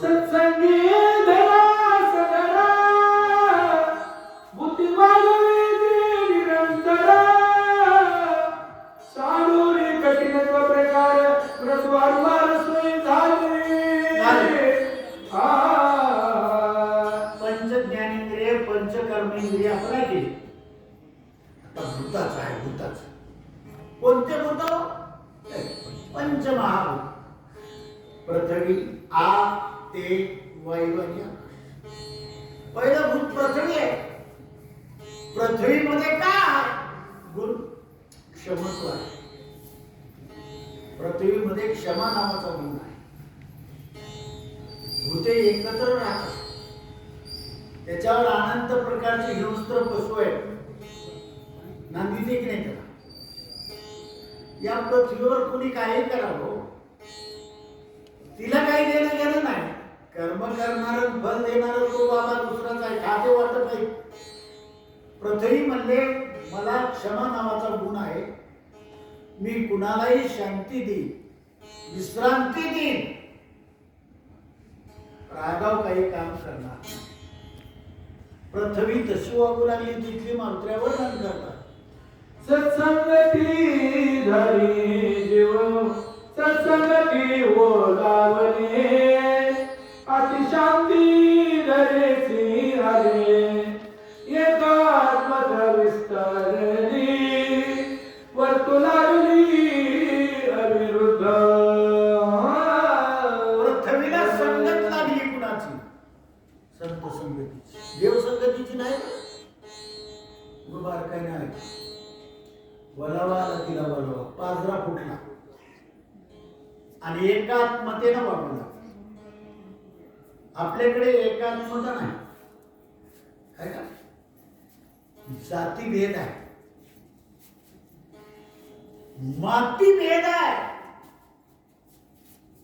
सत्संगी धरा सदरा बुद्धी वागवी निरंतरा साडूरी कठीणत्व प्रकार व्रतवारंवार सोयी झाले पंच ज्ञानेंद्रिय पंच कर्मेंद्रिय आपला केली. आता भूताच आहे भूताच. कोणते भूत? पंचमहाभूत. पृथ्वी आ ते वायू आणि आकाश. पहिलं भूत पृथ्वी आहे. पृथ्वीमध्ये काय गुण? क्षमत्व आहे. पृथ्वीमध्ये क्षमा नावाचा गुण आहे. भूते एकत्र राहतात. त्याच्यावर अनंत प्रकारचे हिंस्त्र पशु आहेत. नांदीते की नाही त्याला? या पृथ्वीवर कुणी काही करावं तिला काही देणं घेणं नाही. कर्म करणार फल देणार तो बाबा दुसराच आहे. खाते वाटत नाही. पृथ्वी म्हणले मला क्षमा नावाचा गुण आहे. मी कुणालाही शांती देईन, विश्रांती देईन, रागाव काही काम करणार. पृथ्वी तशी वागू लागली तिथली मात्र्यावर वर्णन करतात. सत्संगती धरी जीव सत्संगती ओलावले अतिशांती धरे सिंहारे एकात्मत विस्तारली वर्तुलावली अविरुद्ध. पृथ्वीला संगत लागली कुणाची? संत संगतीची. देव संगतीची नाही. बार काय नाही. वलावा तिला वलावा पाजरा फुटला आणि एकात्मतेनं वागला. आपल्याकडे एकात्मता नाही. काय का? जाती भेद आहे, माती भेद आहे,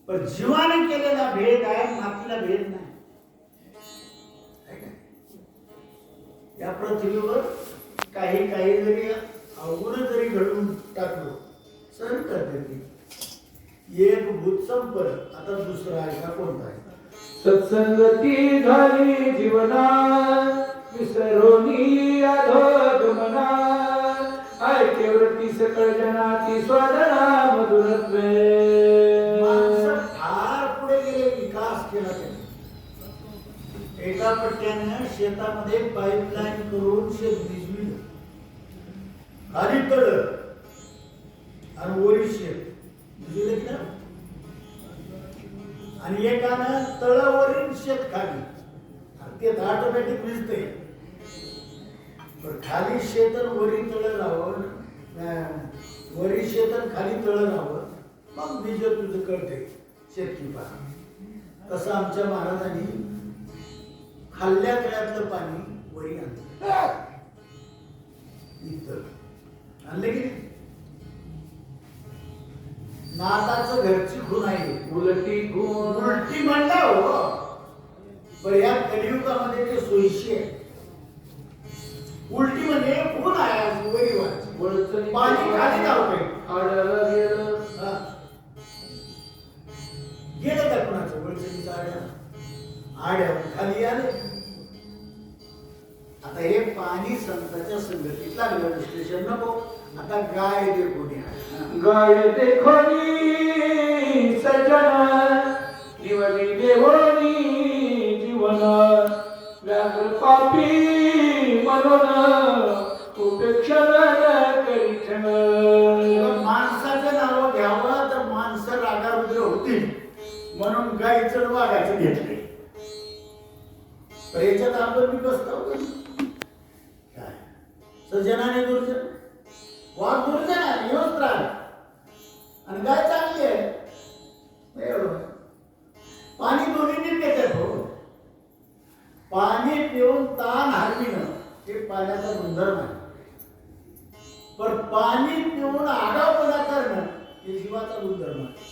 पण जीवाने केलेला भेद आहे. मातीला भेद नाही. या पृथ्वीवर काही काही जरी अवगुण जरी घडवून टाकलो सहन करते ती. एक भूत संपर. आता दुसरा आहे का? कोणता आहे? सत्संगती झाली जीवना विसरोनी अधोगमना ऐक्यवृत्ती सकळ जनाती स्वादना मधुरत्वे. माणसं फार पुढे गेले. विकास केला त्याने. एका पट्ट्यानं शेतामध्ये पाईपलाईन करून शेत भिजविलं. खाली तळ आणि वरी शेत भिजविलं की ना. आणि एकानं तळावरील शेत खाली. ते ऑटोमॅटिक भिजते. पण खाली शेत आणि वरी तळ राहावं, वरी शेत आणि खाली तळ राहावं, मग भिजत तुझं कळते शेतकी पाणी. तसं आमच्या महाराजांनी खाल्ल्या तळ्यातलं पाणी वरी आणलं. आणलं की नाही? नाताचं घरची खून आहे. उलटी गुण उलटी म्हणला हो. पण या कलियुगामध्ये ते सोयीशी आहे. उलटी म्हणजे खून आहे. वरी वाच पाणी खाली धावतंय. गेलं का कुणाचं? वळचणीचं आड्या खाली आले. आता हे पाणी संतांच्या संगतीत लागलं. विश्लेषण नको. आता गाय दे कोणी आहे? गाय देखोनी सज्जन निवली देवोनी जीवन व्याघ्र पापी म्हणून उपेक्षण करीत. माणसाचं नाव घ्यावं तर माणसं रागारुद्र होतील म्हणून गायचं वाघाचं घेतले. याच्यात आपण मी बसतो काय? सज्जनाने दुर्जन. वाघ दुर्जन आहे, योच राग, आणि गाय चांगली आहे. एवढं पाणी दोन्ही पितात हो. पाणी पिऊन ताण हरविणं हे पाण्याचा गुणधर्म आहे. पण पाणी पिऊन आगाऊपणा करणं हे जीवाचा गुणधर्म आहे.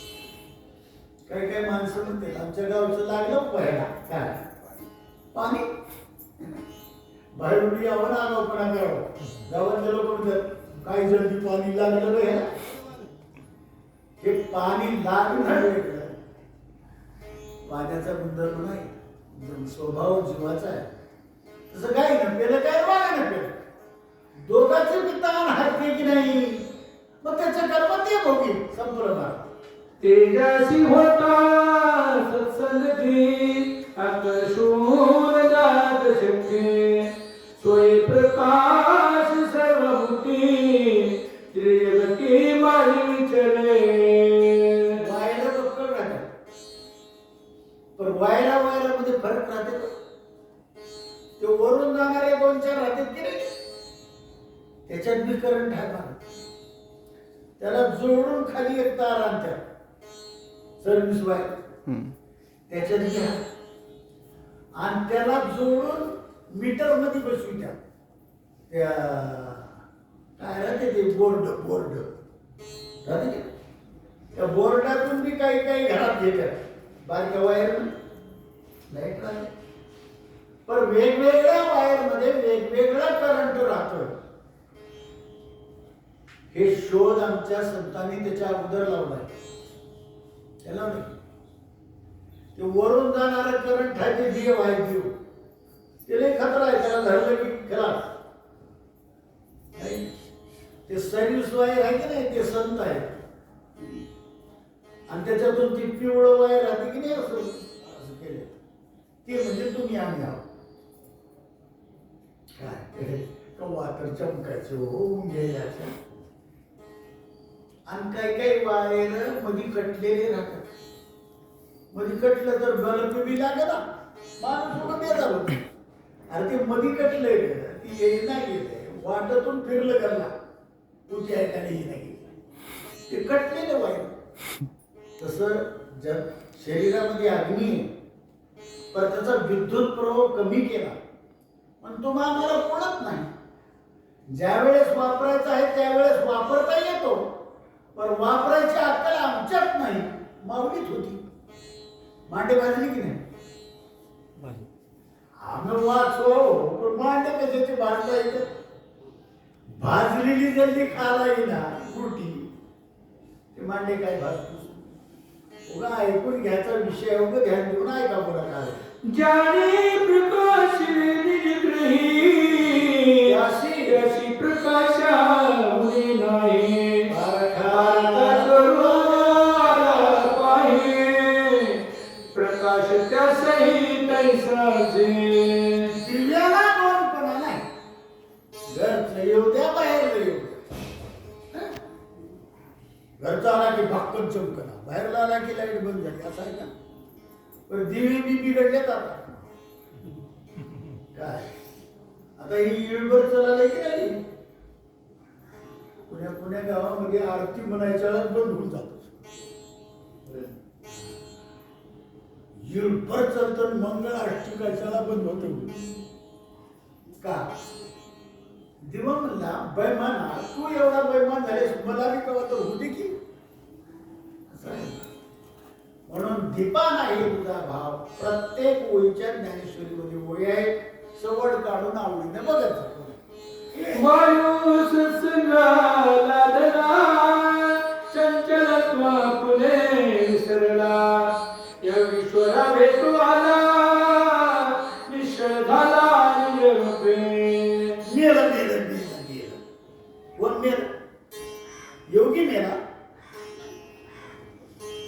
काही काही माणसं म्हणते आमच्या गावचं लागलं पहिला काय पाणी बाहेरून यावं ना आगाऊपणा करावं. गावातले लोक म्हणतात काही जल्दी पाणी लागलं घ्यायला. हे पाणी लागणं वेगळं, पाण्याचा गुणधर्म नाही, स्वभाव जीवाचा आहे. तसं काही न पेलं काय वागा न पेलं, दोघांचे पितान हातके की नाही, मग त्याचं कर्म ते भोगी संपूर्ण. तेजासी होता सत्संगती आकर्षून जात शक्ती, सोय प्रकाश सर्वभूती त्रिजगती माझी विचरे. वायला बक्कल राहतात, पण वायला मध्ये फरक राहते का? ते वरून जाणारे 2-4 राहतात की नाही, त्याच्यात बी करंट आहे बघा. त्याला जोडून खाली एक तार आणतात सर्व्हिस वायर, त्याच्यात घ्या आणि त्याला जोडून मीटर मध्ये बसवित्या. त्या काय राहते ते बोर्ड राहते की, त्या बोर्डातून बी काही काही घरात घेतात बारक्या वायर लाईट राहते. पण वेगवेगळ्या वायर मध्ये वेगवेगळा करंट राहतो. हे शोध आमच्या संतांनी त्याच्या अगोदर लावलाय. त्याला नाही ते वरून जाणारं करंट आहे, ते देव आहे, देव ते लई खतरा आहे, त्याला धरलं की खलास. ते सर्व्हिस वायर आहे की नाही, ते संत आहे. आणि त्याच्यातून ती पिवळं वायर राहते की नाही, असं केलं ते म्हणजे तुम्ही आम्ही आहोत. काय कव्वा तर चमकायचं होऊन घ्यायचं. आणि काही काही वायर मध्ये कटलेले राहतात. मध्ये कटलं तर बल्ब बी लागला, माणूस उभं बेजार होतो. अरे ते मध्ये कटलंय, ती येई नाही गेले, वाटातून फिरलं करला तुझी ऐकायला येई नाही, ते कटलेलं वायर. तसं जर शरीरामध्ये अग्नी आहे, पण त्याचा विद्युत प्रवाह कमी केला पण तो आम्हाला पडत नाही. ज्यावेळेस वापरायचा आहे त्यावेळेस वापरता येतो, पण वापरायची अक्कल आमच्यात नाही, माऊलीत होती. मांडे भाजली की नाही, आम्ही वाचो, पण मांडे कशाचे भाजता येतं. भाजलेली जल्दी खाला येईना गुटी, ते मांडे काय भाजतो. उगा ऐकून घ्यायचा विषय, उगा ध्यान देऊन ऐका पुढे काय. ज्याने प्रकाश निग्रही अशी प्रकाशा मुळे नाही, प्रकाश त्या सहित ऐसाचे. दिव्याला कोणपणा नाही, घरचं येऊ द्या, बाहेर येऊ द्या. घरचा आला की भक्कन चमकना, बाहेरला आला की लाईट बंद झाली, असं आहे का? पण दिवे बी बिघडलेत आता. काय आता ही युळभर चालले की नाही, पुण्या गावामध्ये आरती म्हणायच्या बंद होऊन जातो. युळभर चालतं, मंगळ अष्टकाच्याला बंद होत का? दिवा म्हणला बैमाना, तू एवढा बैमान झालेस, मला बी कवा तर होते की. म्हणून दीपा नाही तुझा भाव. प्रत्येक ओळीच्या ज्ञानेश्वरीमध्ये ओळी आहे, सवड काढून आवडीने बघायचं. वायू सत्संगाला धरा, चंचलत्वा फुले विसरला, या विश्वरा भेटू आला, निश्चय झाला निरपे. मेला कोण मेला? योगी मेला.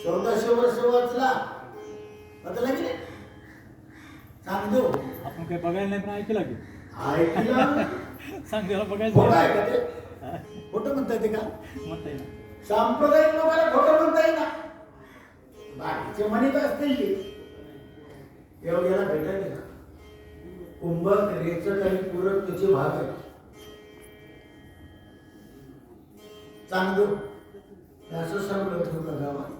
1400 वर्ष वाचला, आता लागेल सांग देऊ. आपण काही बघायला नाही, पण ऐकलं की ऐकलं सांग त्याला खोटं बघायचं. आहे का ते? खोटं म्हणता येते का? म्हणता येईल. सांप्रदायिक लोकांना खोटं म्हणता येईल ना, बाकीचे म्हणत असतील की एवढ्याला भेटायला ना. कुंभक रेचक आणि पूरक त्याचे भाग आहेत. चांगलं असं सांगलं होतं गावात.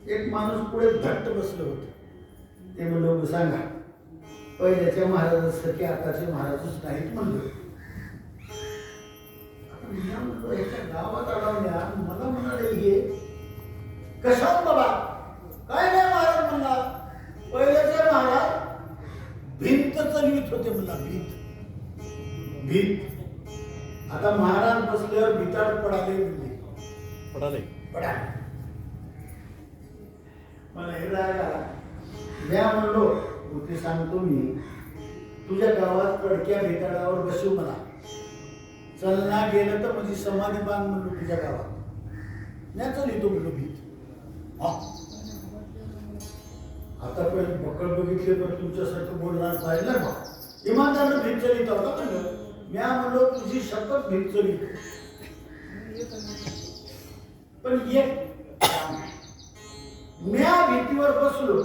एक माणूस पुढे धट्ट बसलं होतं. ते म्हणलं सांगा, पहिल्याच्या महाराजांसारखे आताचे महाराजच नाहीत म्हणलं. याच्या गावात अडवल्या, मला म्हणाले हे कशात बाबा, काय नाही महाराज म्हणला. पहिल्याचे महाराज भिंत चालवित होते म्हणला, भिंत. आता महाराज बसल्यावर भिताड पडाले म्हणले, पडाले. मला हे राग आला. म्या म्हणलो ते सांगतो मी तुझ्या गावात कडक्या भेटाळावर बसू मला चलना गेलं तर म्हणजे समाधी बांध म्हणलो तुझ्या गावात म्या चल येतो म्हणलो भीत आतापर्यंत पकड बघितले तर तुमच्यासारखं बोलणार पाहिलं ना इमानदार भीत चलित होता म्हणलं म्या म्हणलो तुझी शपथ भीत चलित पण एक म्या भीतीवर बसलो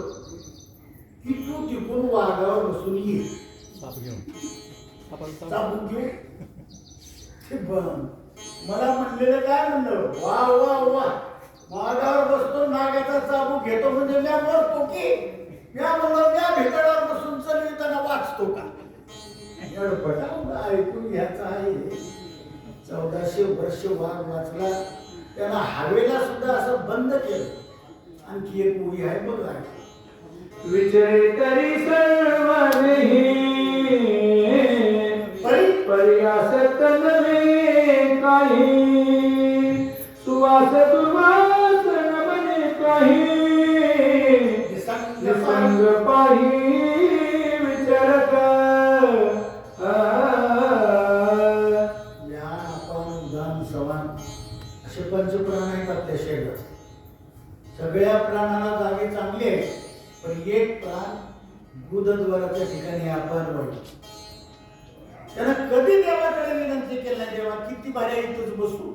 की तू तिकडून वाघावर बसून ये साप घेऊन चाबूक घेऊ ते मला म्हणलेलं काय म्हणलं वा वा वा वाघावर बसतो नागाचा चाबूक घेतो म्हणजे म्या मरतो की म्या म्हणलं म्या भेटाळावर बसून चलविताना वाचतो का ऐकून घ्यायचं आहे 1400 वर्ष वाघ वाचला त्याला हवेला सुद्धा असं बंद केलं आणखी एक मुली आहे बघ आहे विजय तरी सर्व पर्यासत नव्हे काही सुवास दुर्वास न बने काही निसंग पाही विचारक ज्ञान आपण उदान सवान असे पंचप्राण आहेत आपल्या शरीरात सगळ्या प्राणाला जागे चांगली आहे पण एक प्राण गुदद्वाराच्या ठिकाणी आपण वाटतो त्याला कधी देवाकडे विनंती केली नाही देवा किती भारी इथंच बसू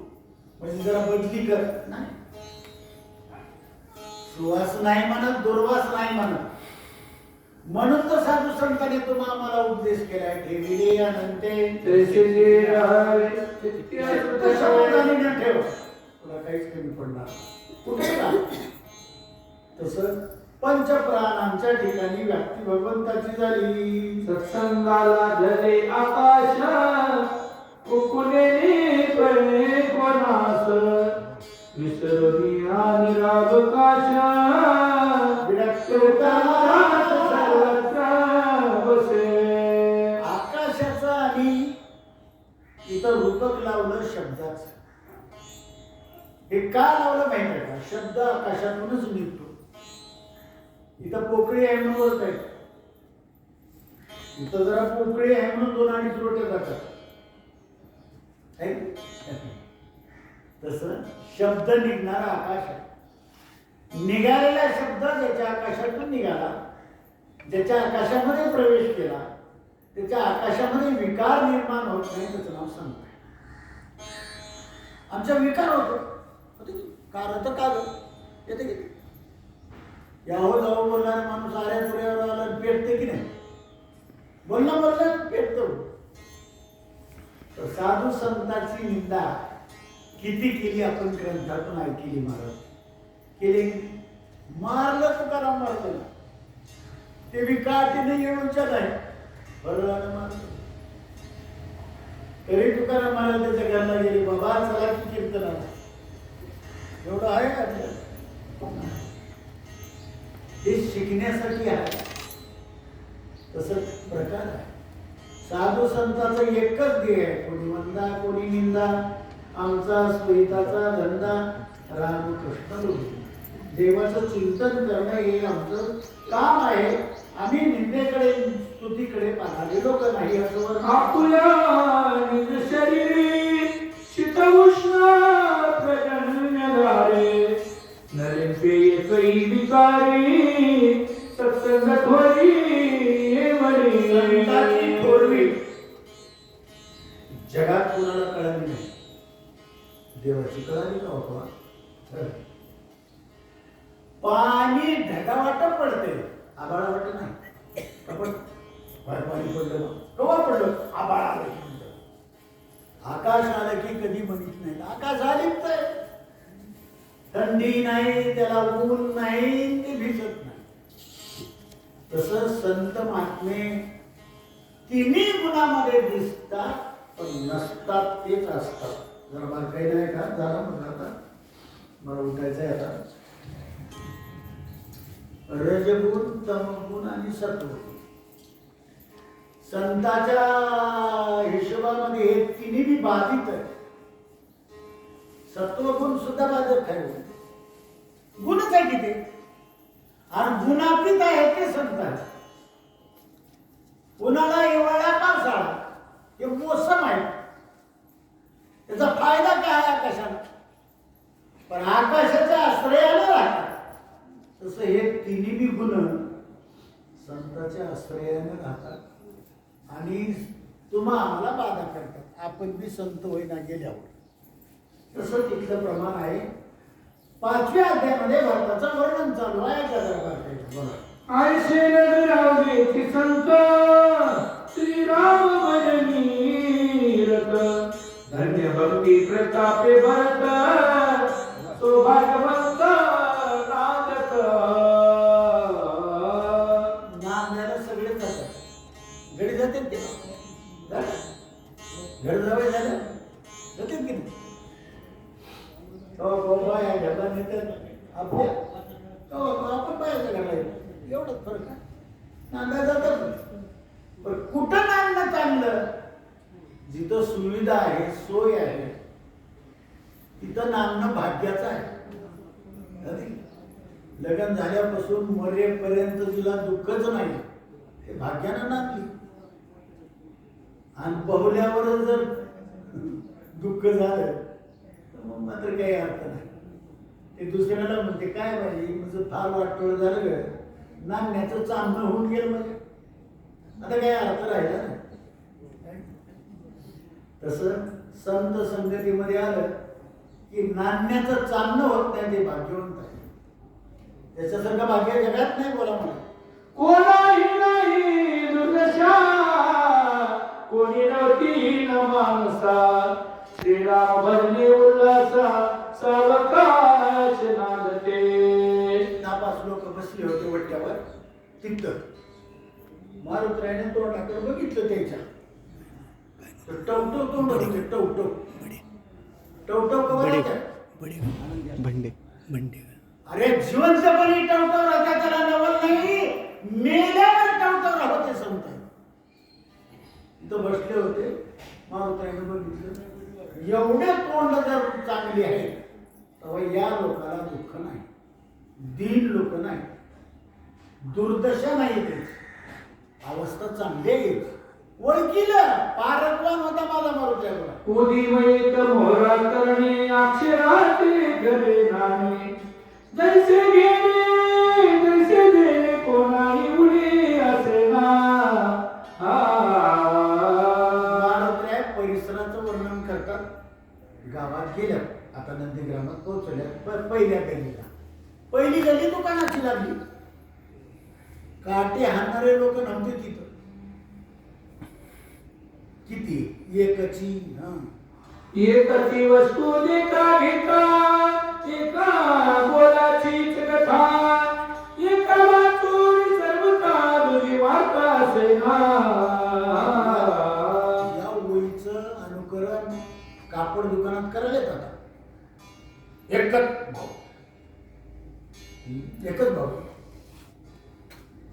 म्हणजे जरा बदली कर नाही सुवास नाही म्हणत दुर्वास नाही म्हणत म्हणून तर साधू संतांनी तुम्हाला मला उपदेश केलाय ठेविले अनंते ठेव तुला काहीच कमी पडणार कुठे का तसं पंचप्राणांच्या ठिकाणी व्याप्ती भगवंताची झाली सत्संगाला जले आकाश कुकुले पडले कोणास विसरली आणि रागकाश बसे आकाशाचं आणि इथं रूपक लावलं शब्दाचं हे का लावलं माहिती आहे का शब्द आकाशातूनच निघतो इथं पोकळी आहे म्हणून बोलत आहे इथं जरा पोकळी आहे म्हणून 2-2.5 रोटे जातात तसं शब्द निघणारा आकाश आहे निघालेला शब्द ज्याच्या आकाशातून निघाला ज्याच्या आकाशामध्ये प्रवेश केला त्याच्या आकाशामध्ये विकार निर्माण होत नाही त्याचं नाव सांगताय आमचा विकार होतो कारण तर काल येते की यावं जावं बोलणारा माणूस आऱ्या पुऱ्यावर आला पेटते की नाही बोलणं पेटतो तर साधू संतांची निंदा किती केली आपण ग्रंथातून ऐकली महाराज केली मारलं तुकाराम मारलं ते विकाटीने येऊनच्या नाही बरं मारलं तरी तुकाराम महाराज त्याच्या घरला गेले बाबा चला की कीर्तनाला एवढं आहे का हे शिकण्यासाठी आहे तसं प्रकार आहे साधू संतांचं एकच ध्येय आहे कोणी वंदा कोणी निंदा आमचा स्मिताचा धंदा रामकृष्ण देवाचं चिंतन करणं हे आमचं काम आहे आम्ही निंदेकडे स्तुतीकडे पाहणारे लोक नाही असं आपुल्या निज शरीरी शीत उष्ण प्रजन्यधारे नरेंद्रिय कई विकारी सत्संग थोरवी जगात कोणाला कळाली नाही देवाची कळाली का होता पाणी ढगावाट पडते आबाळा वाटत नाही आपण पाणी पडलं कवा पडलं आबाळ आलं आकाश आलं की कधी बघित नाही आकाश आलीच आहे थंडी नाही त्याला ऊन नाही ते भिजत नाही तसं संत महात्मे तिन्ही गुणामध्ये दिसतात पण नसतात तेच असतात जरा मला काही नाही का झाला म्हटलं आता मला उठायचं आहे आता रजगुण तमगुण आणि सत्वगुण संतांच्या हिशोबामध्ये हे तिन्ही बी बाधित आहे सत्वगुण सुद्धा बाधित आहे गुणच आहे किती आणि गुणातीत आहे ते संत आहेत. उन्हाळा, हिवाळा, पावसाळा हे मोसम आहे. त्याचा फायदा काय आहे आकाशाला? पण आकाशाच्या आश्रयाला राहतात. तसं हे तिन्ही गुण संताच्या आश्रयाने राहतात आणि तुम्हा आम्हाला बाधा करतात. आपण बी संत होईना गेल्यावर. तसं तिथलं प्रमाण आहे. 5व्या अध्यायामध्ये भरताचं वर्णन चालू आहे. बोला. आयशे नगरावले ती संत श्रीराम भजनी रत धन्य भक्ती प्रतापे भरत सौभाग्यवंत नादक. नांदायला सगळे जातात. गडी जाते ते घर जावे झालं जाते की नाही? बाबा या घरला नेतात आपल्या आपण बाहेरच्या घरला येतो. एवढंच फरक आहे. नांदा जातात. पण कुठं नांदणं चांगलं? जिथं सुविधा आहे, सोय आहे, तिथं नांदणं भाग्याचं आहे. लग्न झाल्यापासून मरेपर्यंत तुला दुःखच नाही, ते भाग्यानं नांदली. आणि बहुल्यावर जर दुःख झालं तर मग मात्र काही अर्थ नाही. ते दुसऱ्याला म्हणते काय पाहिजे म्हणजे फार वाटोळ झालं ग, नांदण्याचं चांगलं होऊन गेलं म्हणजे आता काय अर्थ राहिला नाही. तसं संत संगतीमध्ये आलं की नांदण्याचं चांगलं होत नाही, ते भाग्यवंत आहे. त्याच्यासारखं भाग्य जगात नाही. बोला मला. कोणाही नाही दुर्दशा कोणी नव्हती न माणसा श्रीराम भजनी उल्हासा सावकाश नांदते. नापास लोक बसले होते वट्ट्यावर. तिथं मारुतरायाने तोंडाकडे बघितलं त्याच्या. टवटव तोंड होते. टवटव टवटव भंडे भंडे अरे जिवंतपणी टवटव राहता त्याला नवल नाही, मेल्यावर टवटव राहते संत. तिथं बसले होते. मारुतरायाने बघितलं एवढे तोंड जर चांगली आहे तेव्हा या लोकाला दुःख नाही, दीन लोक नाही, दुर्दशा नाही, त्याची अवस्था चांगली आहे. ओळखीलं पारकवान होता माझा मारुतराया. उदिमयित मोहरा करणे अक्षराते घरे नाणे जैसे गेले जैसे देणे कोणाही उडे असे ना. मारुतराया परिसराचं वर्णन करतात. गावात गेल्या, आता नंदीग्रामात पोहोचल्या. पहिल्या गल्लीला पहिली गल्ली दुकानाची लागली. काटे हाणणारे लोक नव्हते तिथं. किती एकची एकची वस्तू देता घेता एका बोलाचीच कथा एका वाचून सर्वता दुरी वार्ता असे ना. या ओळीचं अनुकरण कापड दुकानात करायला येतात. एकच भाऊ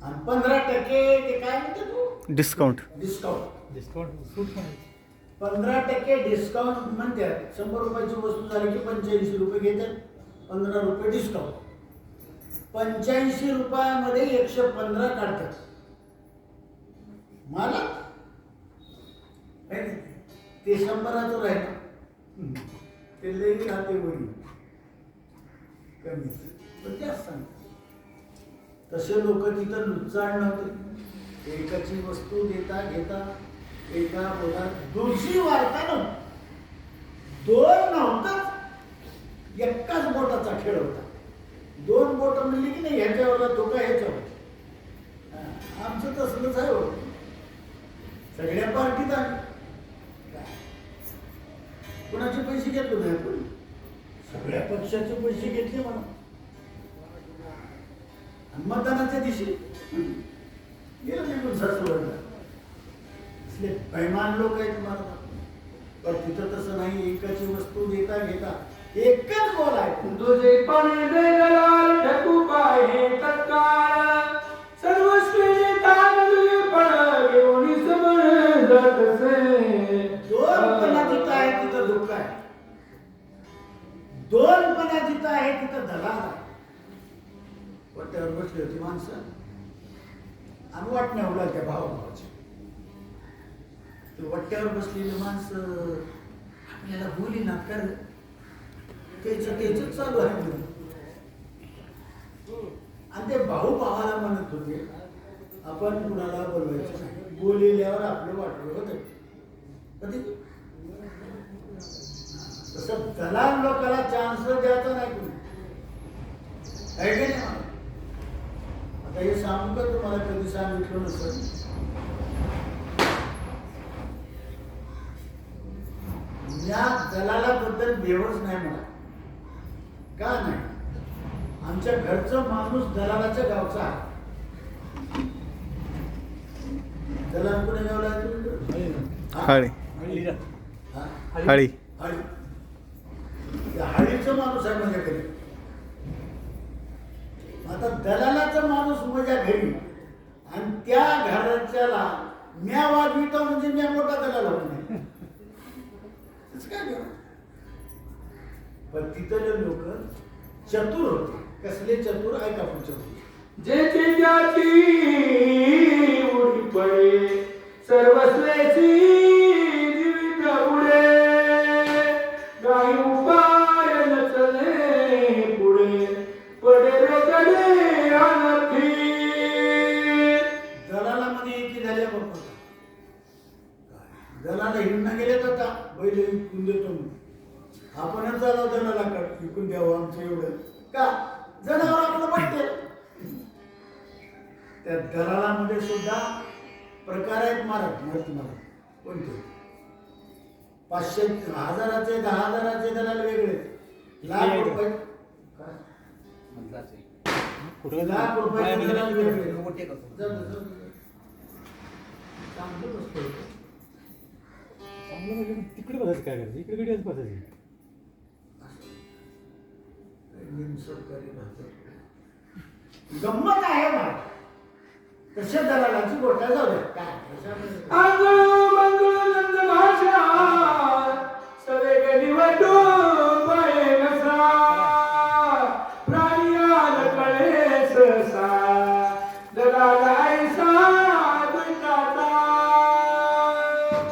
आणि 15% ते काय म्हणते तू डिस्काउंट डिस्काउंट डिस्काउंट सूट पण आहे. 15% डिस्काउंट म्हणतात. 100 रुपयाची वस्तू झाली की 85 रुपये घेतात. 15 रुपये डिस्काउंट. 85 रुपयामध्ये 115 काढतात. मला ते 100चं राहिलं ते लई राहते वडी कमी पण जास्त सांगतात. तसे लोक तिथं नुकसान नव्हते. एकाची वस्तू देता घेता एका बोलात दुसरी वार्ता नव्हती. दोन नव्हताच, एकाच बोटाचा खेळ होता. 2 बोट म्हणली की नाही ह्याच्यावर धोका ह्याच्यावर. आमचं तसलंच आहे हो. सगळ्या पार्टीत आम्ही कोणाचे पैसे घेतले नाही, पण सगळ्या पक्षाचे पैसे घेतले म्हणा. मतदानाच्या दिवशी गेलं निघून सासवडला. असले बैमान लोक आहेत मला. पण तिथं तसं नाही. एकाची वस्तू देता घेता एकच बोल आहे. तुझे पण दलाल ढकू पाहे तत्काळ सर्वस्वी तांदूळ पण घेऊन समजत से. 2पणा जिथं आहे तिथं दुःख आहे. 2पणा जिथं आहे तिथं दलाल आहे. पट्ट्यावर बसले होते. माणसं आणि वाटण्या उडा त्या भावाभावाच्या. ते वाट्यावर बसलेली माणसं आपल्याला बोली ना कर तेच चालू आहे म्हणून. आणि ते भाऊ भावाला म्हणत होते आपण कुणाला बोलवायचं नाही, बोलिल्यावर आपलं वाटलं होतं. कधी तसं दलाल लोकांना चान्स द्यायचा नाही कोणी, आहे की नाही? आता हे सांगू का तुम्हाला, कधी सांगितलं नसेल. या दलालाबद्दल बेवच नाही मला. का नाही? आमच्या घरचं माणूस दलालाच्या गावचा आहे. दलाल कोणी गावला हाळी हाळी हाळीचा माणूस आहे माझ्याकडे. आता दलालाचा माणूस माझ्या घरी आणि त्या घराच्याला म्या वाजवितो म्हणजे म्या मोठा दलाल होत नाही. काय करू? पण तिथले लोक चतुर होते. कसले चतुर? ऐका पुढचं. जेची त्याची उडी पडे सर्वस्वेची जीवित उडे काही उपाय नचले पुढे पडे रोकडे अनर्थी. दलालामध्ये एकी झाल्या बाबा. दलाला हिंडणं गेले तर आता बैल विकून देतो म्हणून. आपणच झाला दलाला विकून द्यावं आमचं एवढं का? जनावर आपलं पटते. त्या दलालामध्ये सुद्धा प्रकार आहेत महाराज. माहिती मला कोणते? 500 हजाराचे 10,000चे दलाल वेगळे, लाख रुपये लाख रुपयाचे दलाल वेगळे. चांगलं बसतो. चांगलं म्हणजे तिकडे बसायचं, काय करायचं इकडे कडे बसायचं. सरकारी गंमत आहे ना. तशा दलालाची गोष्ट जाऊ द्या. काय आंधळं मंगळ नंद भाषा सवे गली वाटून पाये घसा प्राणी आल कळे सहसा दलाल ऐसा दुटाचा.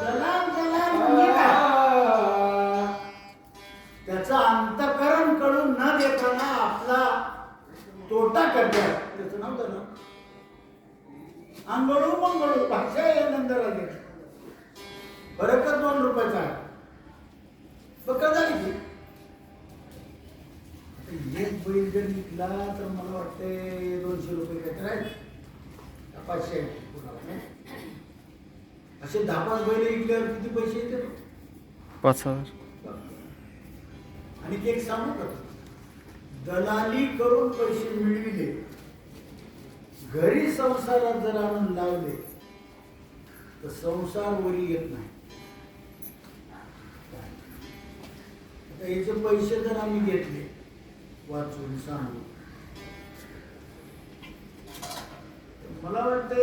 दलाल दलाल म्हणजे काय? त्याचं अंतःकरण कळून न देताना आपला तोटा करतात, त्याचं नाव दलाल. आंघोळू मंगळू भाषा आहे नंदराजे. फरकच 2 रुपयाचा आहे. बघा झाली की एक बैल जर विकला तर मला वाटते 200 रुपये काहीतरी आहे. 500 कुणाला असे 10-5 बैल विकल्यावर किती पैसे येते? 5,000. आणि एक सांगू का, दलाली करून पैसे मिळविले, घरी संसारात जर आणून लावले तर संसार वरी येत नाही. आता याचे पैसे जर आम्ही घेतले वाचून सांगू, मला वाटते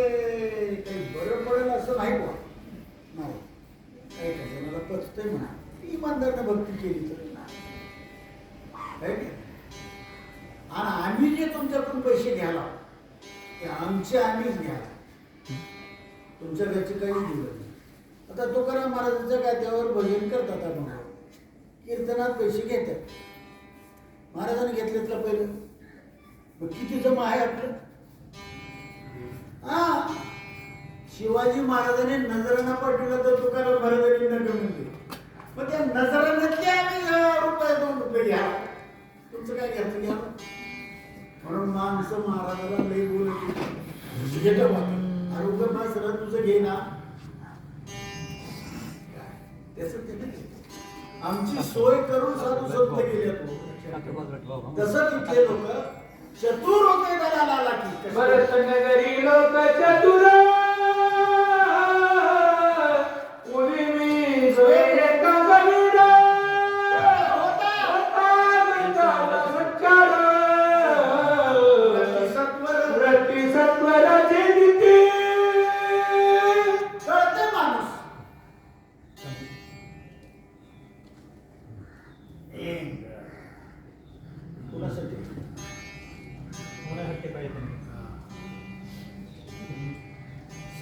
काही बरं पडेल असं नाही बा. नाही काही कशाला पचतंय म्हणा, इमानदारनं भक्ती केली तर आणि आम्ही जे तुमच्याकडून पैसे घ्यायला ते आमचे आम्हीच घ्या. तुमच्या घरचे काहीच दिलं नाही. आता तुकाराम महाराजांचं काय त्यावर भजन करतात आपण, कीर्तनात पैसे घेतात. महाराजांनी घेतलेत का पहिलं? मग किती जमा आहे आपलं? हा, शिवाजी महाराजांनी नजराना पाठवलं तर तुकाराम महाराजांनी नगर म्हणते. मग त्या नजरानातले आम्ही रुपये 2 रुपये घ्या. तुमचं काय घ्यायचं घ्या. म्हणून माणसं महाराजाला लई बोलत घेतो. आरोग्य माणसाला तुझं घे ना, त्याच आमची सोय करून साधू संत गेले. तसं तिथले लोक चतुर होते. दलालाला की भरत नगरी लोक चतुर उभी मी सोय का बलिरा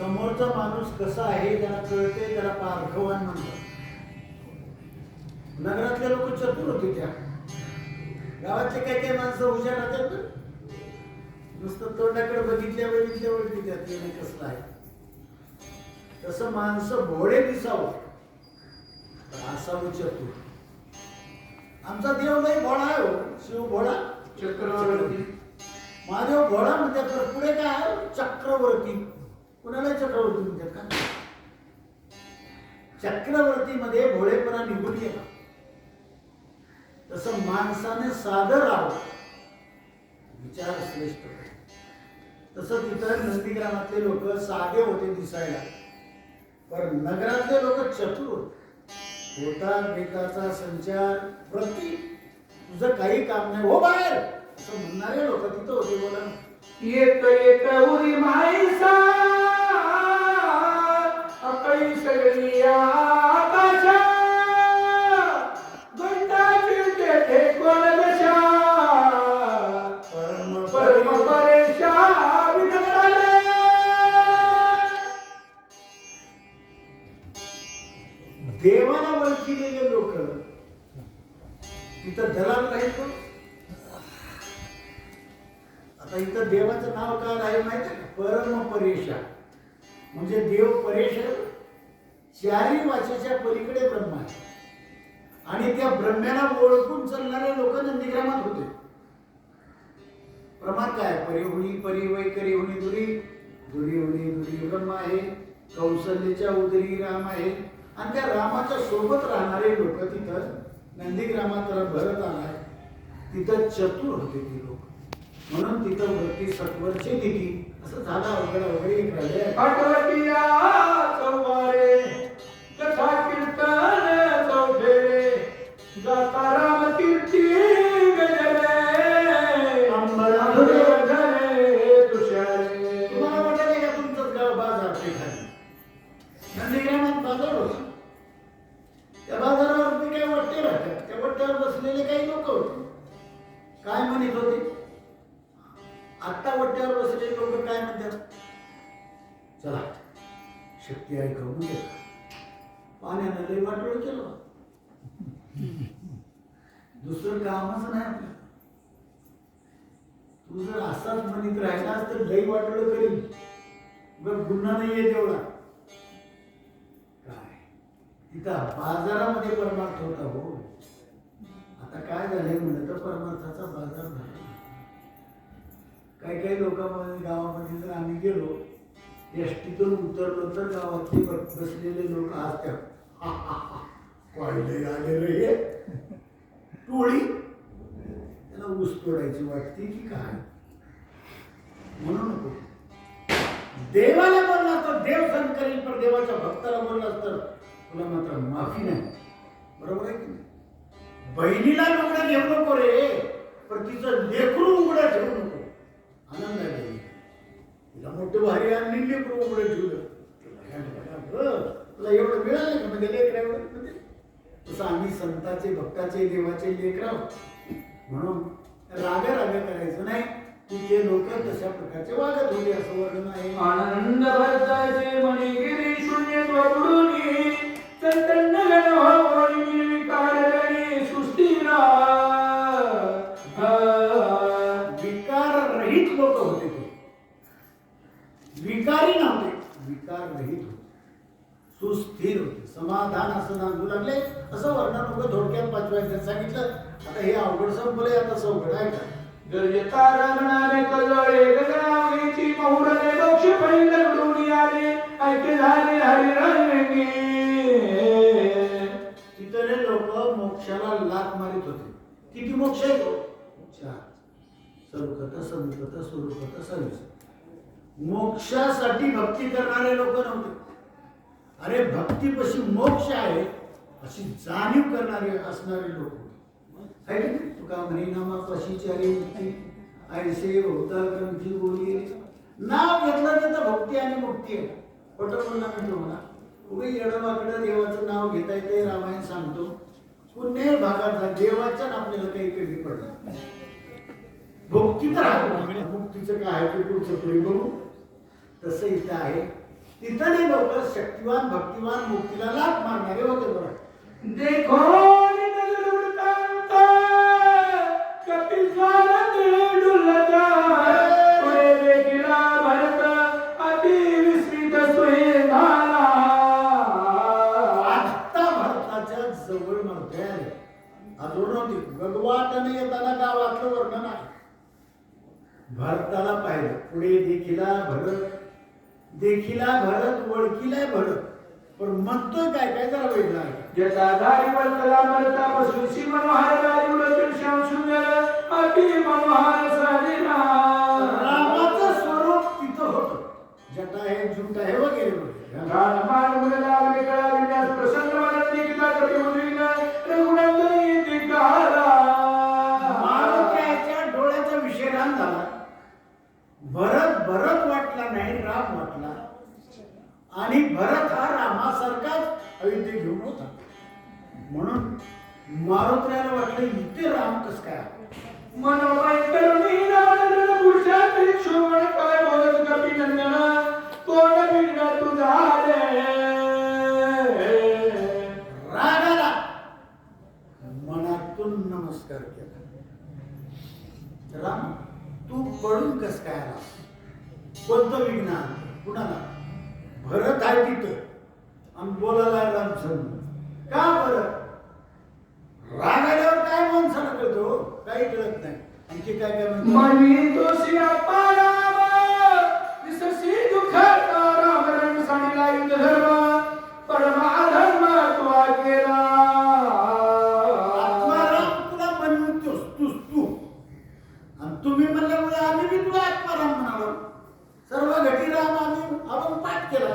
समोरचा माणूस कसा आहे त्याला कळते, त्याला पारखवान म्हणतात. नगरातले लोक चतुर होते त्या. गावातले काही काही माणसं हुशार राहतात ना, नुसतं तोंडाकडे बघितल्या ओळखी त्यात येणे कसलं आहे. तसं माणसं भोळे दिसावं तर असावं चतुर. आमचा देव लय भोळा आहे हो, शिव भोळा चक्रवर्ती. महादेव भोळा म्हणतात, तर पुढे काय आहे? चक्रवर्ती. कुणाला चक्रवर्ती म्हणतात का? चक्रवर्तीमध्ये भोळेपणा निघून गेला. तसं माणसाने सादर राहावं, विचार श्रेष्ठ. तसं तिथं नंदीग्रामातले लोक साधे होते दिसायला, पण नगरातले लोक चतुर होते. होतात बेताचा संचार प्रति तुझं काही काम नाही हो बाहेर असं म्हणणारे लोक तिथं होते. बोला ना. येत येत उरी माईसा अकळी सगळी आकाशा गंडाची तेथे कोण दशा परम परेशा विठ्ठले. देवाला ओळखीलेले लोक तिथं दलाल राहील. आता इथं देवाचं नाव काय आहे माहिती आहे का? परम परेशा. म्हणजे देव परेश चारी वाचेच्या पलीकडे ब्रह्मा आहे. आणि त्या ब्रह्म्याला ओळखून चालणारे लोक नंदीग्रामात होते. प्रमाण काय? परिहुणी परिवय करिहुणी दुरी दुरी हुणी दुरी ब्रह्मा आहे. कौशल्याच्या उदरी राम आहे. आणि त्या रामाच्या सोबत राहणारे लोक तिथं नंदीग्रामात भरत आलाय. तिथं चतुर होते ती लोक, म्हणून तिथं वरती सत्वरची दिली. असं झालं अवघड अवघड एक राहिले. आठवतिया चौबारे कथा कीर्तन चौफेरे गाता राम कीर्ती गजरे अंबरधरे तुषारे. तुम्हाला वाटत का तुमचंच गाव बाजार पेठाने? नंदीग्रामात बाजार होता. त्या बाजारावर मी काही वट्टे राहतात. त्या वट्ट्यावर बसलेले काही लोक होते. काय म्हणत होते? आता वट्ट्यावर बसलेले लोक काय म्हणतात? चला शक्ती आहे करून घे. पाण्यानं लय वाटोळ केलं, दुसरं कामच नाही आपलं. तू जर असाच म्हणत राहिलास तर लय वाटोळ करील. बघ गुन्हा नाहीये तेवढा. काय तिथं बाजारामध्ये परमार्थ होता हो. आता काय झालंय म्हणत परमार्थाचा बाजार झाला. काही काही लोकांमध्ये गावामध्ये जर आम्ही गेलो, एसटीतून उतरलो तर गावातले बसलेले लोक हसतात. वाढले आले रे टोळी. त्याला ऊस तोडायची वाटते की काय? म्हणू नको. देवाला बोललास तर देव सहन करेल, पण देवाच्या भक्ताला बोललास तर तुला मात्र माफी नाही. बरोबर आहे की नाही? बहिणीला लुगडं घेऊ नको रे, पण तिचं लेकरू उघडं ठेवू नको. आनंद आहे. तिला मोठं भारी आणली, लेकरू उघडं ठेवलं. तुला एवढं मिळालं का? म्हणजे लेकरा एवढं म्हणजे तसं आम्ही संताचे भक्ताचे देवाचे लेकर आहोत. म्हणून रागा करायचं नाही. तिथे लोक तशा प्रकारचे वागत होते असं वर्णन आहे. आनंद भरताचे मणिगिरी शून्य बुडुनी चैतन्य गण होई विकारणी सृष्टीला. विकार रहित लोक होते ते. विकारी नव्हते, विकार रहित होते. सुस्थिर होते. समाधान असं नांदू लागले. असं वर्णन लोक थोडक्यात पाचवायचं सांगितलं. आता हे अवघड संपलंय, आता सवघड आहे का? गरजेता रंगणारे कजळे गगनावरीची बहुरले मोक्ष पहिलं लुडून आले ऐके झाले हरिरंगी. तिथले लोक मोक्षाला लाथ मारित होते. किती मोक्ष आहे तो? चार. सर्वकथा समुकथा स्वरूपथा सर्विस. मोक्षासाठी भक्ती करणारे लोक नव्हते. अरे भक्तीपाशी मोक्ष आहे अशी जाणीव करणारे असणारे लोक होते. तुका म्हणे नामापाशी चारी मुक्ती ऐसे होता ग्रंथी बोली. नाव घेतलं तर भक्ती आणि मुक्ती आहे. खोटं बोलला मी तुम्हाला. उभे येडवाकडं देवाचं नाव घेता येते. रामायण सांगतो पुण्य भागाचा देवाच्या आपल्याला काही कमी पडलं. भक्ती तर आहे. मुक्तीचं काय आहे ते पुढचं पुढे बघू. तसं इथं आहे. तिथं लोक शक्तिवान भक्तिवान मुक्तीला लाट मारणारे होते बरं. देखो नजर उड़ता कपिल स्वागत डुलता पुढे देखिला भरत अति विस्मित सुहेनाला. आता भारताच्या जवळ म्हणते अजून होती गगवाटने येताना गावातलं वर्णन आहे. भारताला पाहिलं पुढे देखिला भरत ओळखीला भरत पण म्हणतोय काय जरा वेगळा आहे. जटा धारीवर तला मरता बसून सी मनोहर गाडी उडत श्याम सुंदर अति मनोहर साजना. रामाचं स्वरूप तिथं होतं. जटा आहे झुंट आहे वगैरे वगैरे. रामान मुलगा वेगळा विन्यास प्रसन्न वरती किता कटी उद्विग्न रघुनंदनी दिगाला. मारुतीच्या डोळ्याचा विषय राम झाला. भरत वाटला नाही राम वाटला आणि भरत हा रामासारखाच अयोध्ये घेऊन होता. म्हणून मारुतीला वाटलं इथे राम कस काय. मनोमय करुणी नारद पुरुषात शोभन काय बोलत कपी नंदन कोण बिघडा तुझा रे. रागाला मनातून नमस्कार केला. राम तू पळून कस काय आला. कोणतं विघ्न कुणाला. भरत आहे तिथं आणि बोलायला रामचंद्र का बरं. रागाल्यावर काय माणसाला कळतो काही कळत नाही. आणखी काय काय म्हणतो. मनी दोषी अपाराम विससी दुःख राम रंग साडीला युद्ध धर्म परमाधर्म तुला केला. आत्माराम तुला म्हणतोस तू आणि तुम्ही म्हणल्यामुळे आम्ही बी तुला आत्माराम म्हणालो. सर्व घटी राम आपण पाठ केला.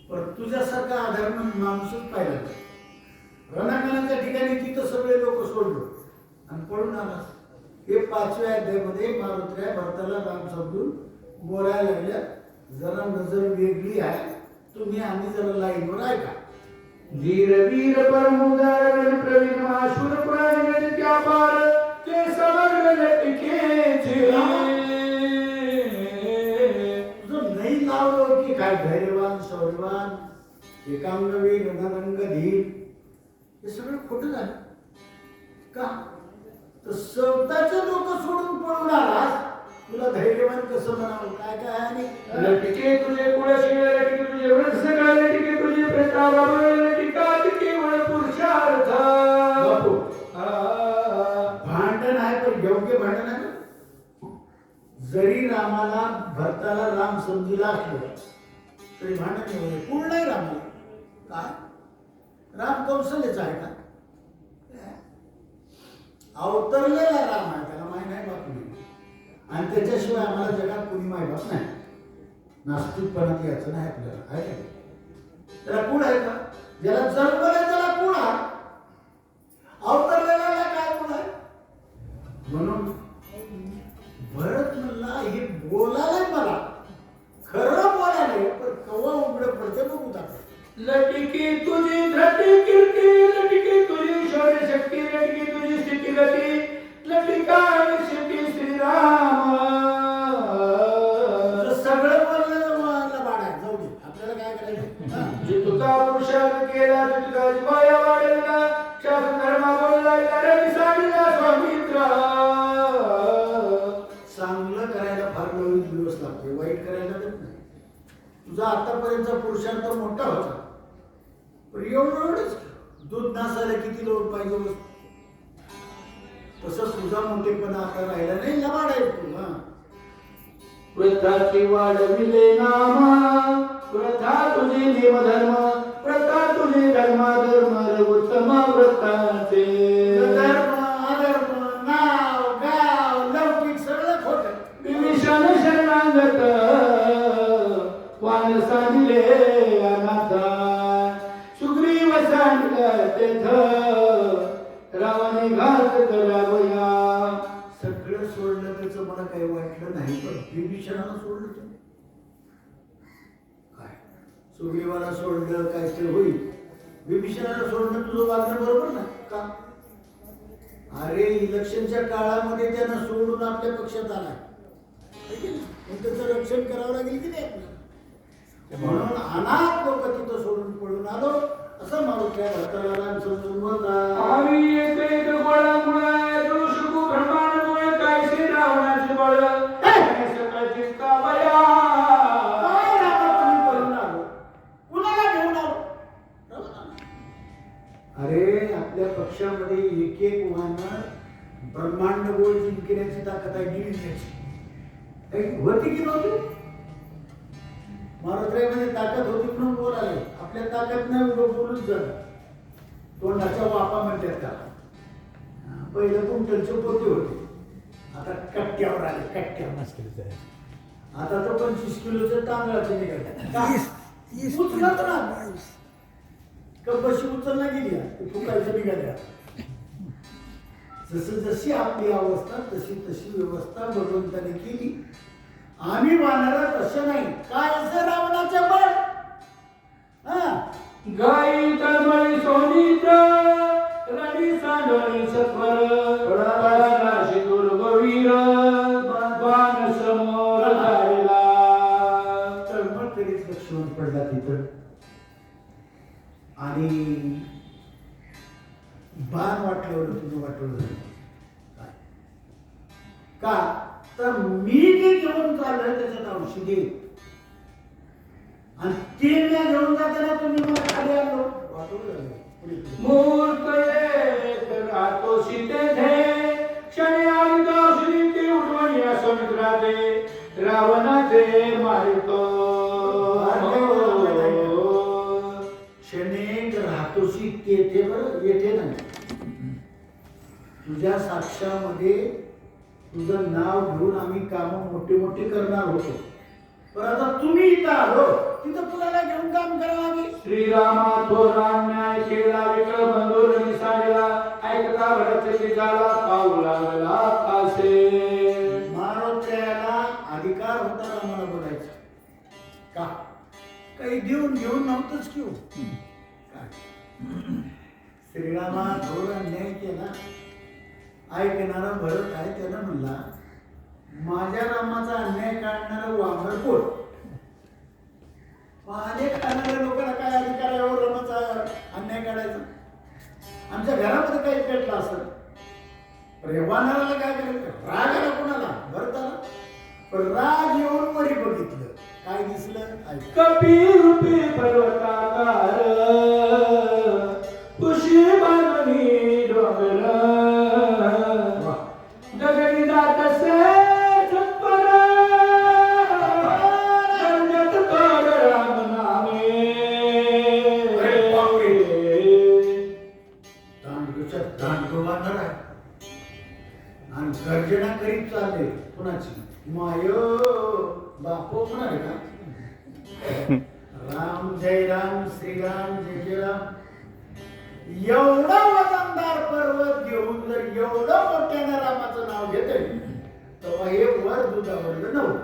पण तुझ्यासारखा अधर्म माणूसच पाहिला. रणांगणाच्या ठिकाणी तिथं सगळे लोक सोडलो आणि पळून आलास. हे 5व्या अध्यायामध्ये मारुतीला भरताला राम समजून बोलायला लागल्या. जरा नजर वेगळी आहे. तुम्ही आम्ही जरा लाईनवर ऐका. धीर वीर परमुदार प्रवीण माशूर पुराण त्या पार ते समग्र लटकेचे. तुझं नाही लावलं की काय धैर्यवान शौर्यवान एकांगवीर रणरंगधीर हे सगळं खोटं झालं का. तर स्वतःचे लोक सोडून पळून आलास. तुला धैर्यवान कसं म्हणावं काय काय आणि लटके तुझे कुळशीळ लटके तुझे व्रत सगळं लटके तुझे प्रताप लटिकात केवळ पुरुषार्थ. बापू भांडण आहे पण योग्य भांडण आहे. जरी रामाला भरताला राम समजूला असलो तरी भांडण नाही. कुळ नाही रामाला काय. राम कौशल्याचा आहे का. अवतरलेला राम आहे. त्याला माहिती नाही बाप नाही. आणि त्याच्याशिवाय आम्हाला जगात कोणी माय बाप नाही. नास्तिकपणात याचं नाही आपल्याला आहे का. त्याला कुळ आहे का. ज्याला जन्मले त्याला कुळ आहे. अवतरलेला काय कुळ आहे. म्हणून भरत म्हणला हे बोलायला मला खरं बोलायला पण कवा उघड पडते बघू दाखव. लटके तुझी धरती कीर्ती लटके तुझी शौर्य शक्ती लटके तुझी स्थिती गती लटिका निश्चिती श्रीराम. सगळं बोललं मला बाळा जाऊ दे. आपल्याला काय करायचं. जे तुका पुरुषार्थ केला तुका जिवाया वाढला शासन धर्मा बोलला रवी साडीला स्वामित्र. चांगलं करायला फार 9 दिवस लागते. वाईट करायला देत नाही. तुझा आतापर्यंतचा पुरुषार्थ मोठा होता पण एवढंच दूध नासायला किती लोक पाहिजे. तसं तुझा मोठेपणा आता राहिला नाही. लबाड आहे तू. वृद्धाची वाढविले नाम प्रथा तुझे देवधर्म प्रथा तुझे धर्माधर्म उत्तम व्रताचे. धर्म अधर्म नाव गाव लौकिक सगळं खोटं. विभीषण शरणागत वान सांडिले अनाथा सुग्रीव सांडलं तेथ रावणी घात करावया. सगळं सोडलं त्याचं मला काही वाटलं नाही पण विभीषणाला सोडलं तुम्ही काय. सुग्रीवाला सोडलं काय तर होईल. विभीषणाला सोडणं तुझं वागणं बरोबर ना का. अरे इलेक्शनच्या काळामध्ये त्यानं सोडून आपल्या पक्षात आला. त्याचं रक्षण करावं लागेल की नाही आपल्याला. म्हणून अनाथ लोक तिथं सोडून पडून आलो असं मारुत्या भक्ताला समजून बोलतात. आम्ही एक गोळामुळे दुसरू ब्रह्मांडमुळे काय श्री रावणाचे बळ सकाळची कावया काय रामा तुम्ही पळून आलो? कुणाला घेऊन आलो? अरे आपल्या पक्षामध्ये एक एक वाहन ब्रह्मांड गोळ जिंकण्याची ताकद आहे गिळण्याची. होती की नव्हती? मारुत्र्यामध्ये ताकद होती म्हणून बोल आले. आपल्या ताकद नाही उभं बोलूच झालं. तोंडाच्या वापा म्हणतात का? पहिलं कुंटलचे पोते होते, आता कट्ट्यावर आले. कट्ट्यावर नाश्त्याचं आहे. आता तो 25 किलोचे तांदळाचे निघाले. उचलत ना कपशी उचलला गेली फुकायचं निघाल्या. जशी आपली अवस्था तशी व्यवस्था भगवंताने केली. आम्ही वानरा तसं नाही. काय असं रावणाचे बळ? गाई तळमळी सोनीत रडी सांडणी सत्वर नाशी दुर्गवीर बाण समोर धाडला. तळमळ करीत लक्ष्मण पडला तिथं आणि बाण वाटल्यावर तुम्ही वाटवलं काय का तर मी जे घेऊन चाललोय त्याच्यात औषधी आणि ते मी घेऊन जाताना तुम्ही मला खाली आणलो वाटवलं. मूर्त येत राहतो सीतेथे क्षणी आली औषधी ती उठवणी असं मित्राचे रावणाचे मारितो. क्षणेक राहतोशी तेथे बरं येते नाही. तुझ्या साक्षामध्ये तुझं नाव घेऊन आम्ही कामं मोठे मोठे करणार होतो. पण आता तुम्ही इथं आलो तिथं तुला घेऊन काम करावं आम्ही. श्रीरामा थोरा न्याय केला विकळ बंधूर निसाडला ऐकता भरत झाला पाऊ लागला कासे. मारुत्र्याला अधिकार होता रामाला बोलायचा का? काही देऊन घेऊन नव्हतंच की हो. काय श्रीरामा थोर अन्याय केला. ऐकणारा भरत आहे त्यानं म्हणला माझ्या रामाचा अन्याय काढणारा वामर कोण? पाहणे खाणाऱ्या लोकांना काय अधिकार आहे रामाचा अन्याय काढायचा? आमच्या घरामध्ये काही पेटला असं वानराला काय करायचं? राग आला कोणाला? भरताला. पण राग येऊन वरी बघितलं काय दिसलं? कपिरूपी पर्वताकार कुशी बांधणी डोंगर गगनी दातसे छप्पर गंजत कर राम नामे. दांडगोच्यात दांडगो वानर आहे आणि गर्जना करीत चालले. कुणाची? मायो बापो म्हणाले का? राम जय राम श्रीराम जय जय राम. एवढा वजनदार पर्वत घेऊन जर एवढं मोठ्यानं रामाचं नाव घेते तेव्हा हे वर दुधावरलं नव्हतं.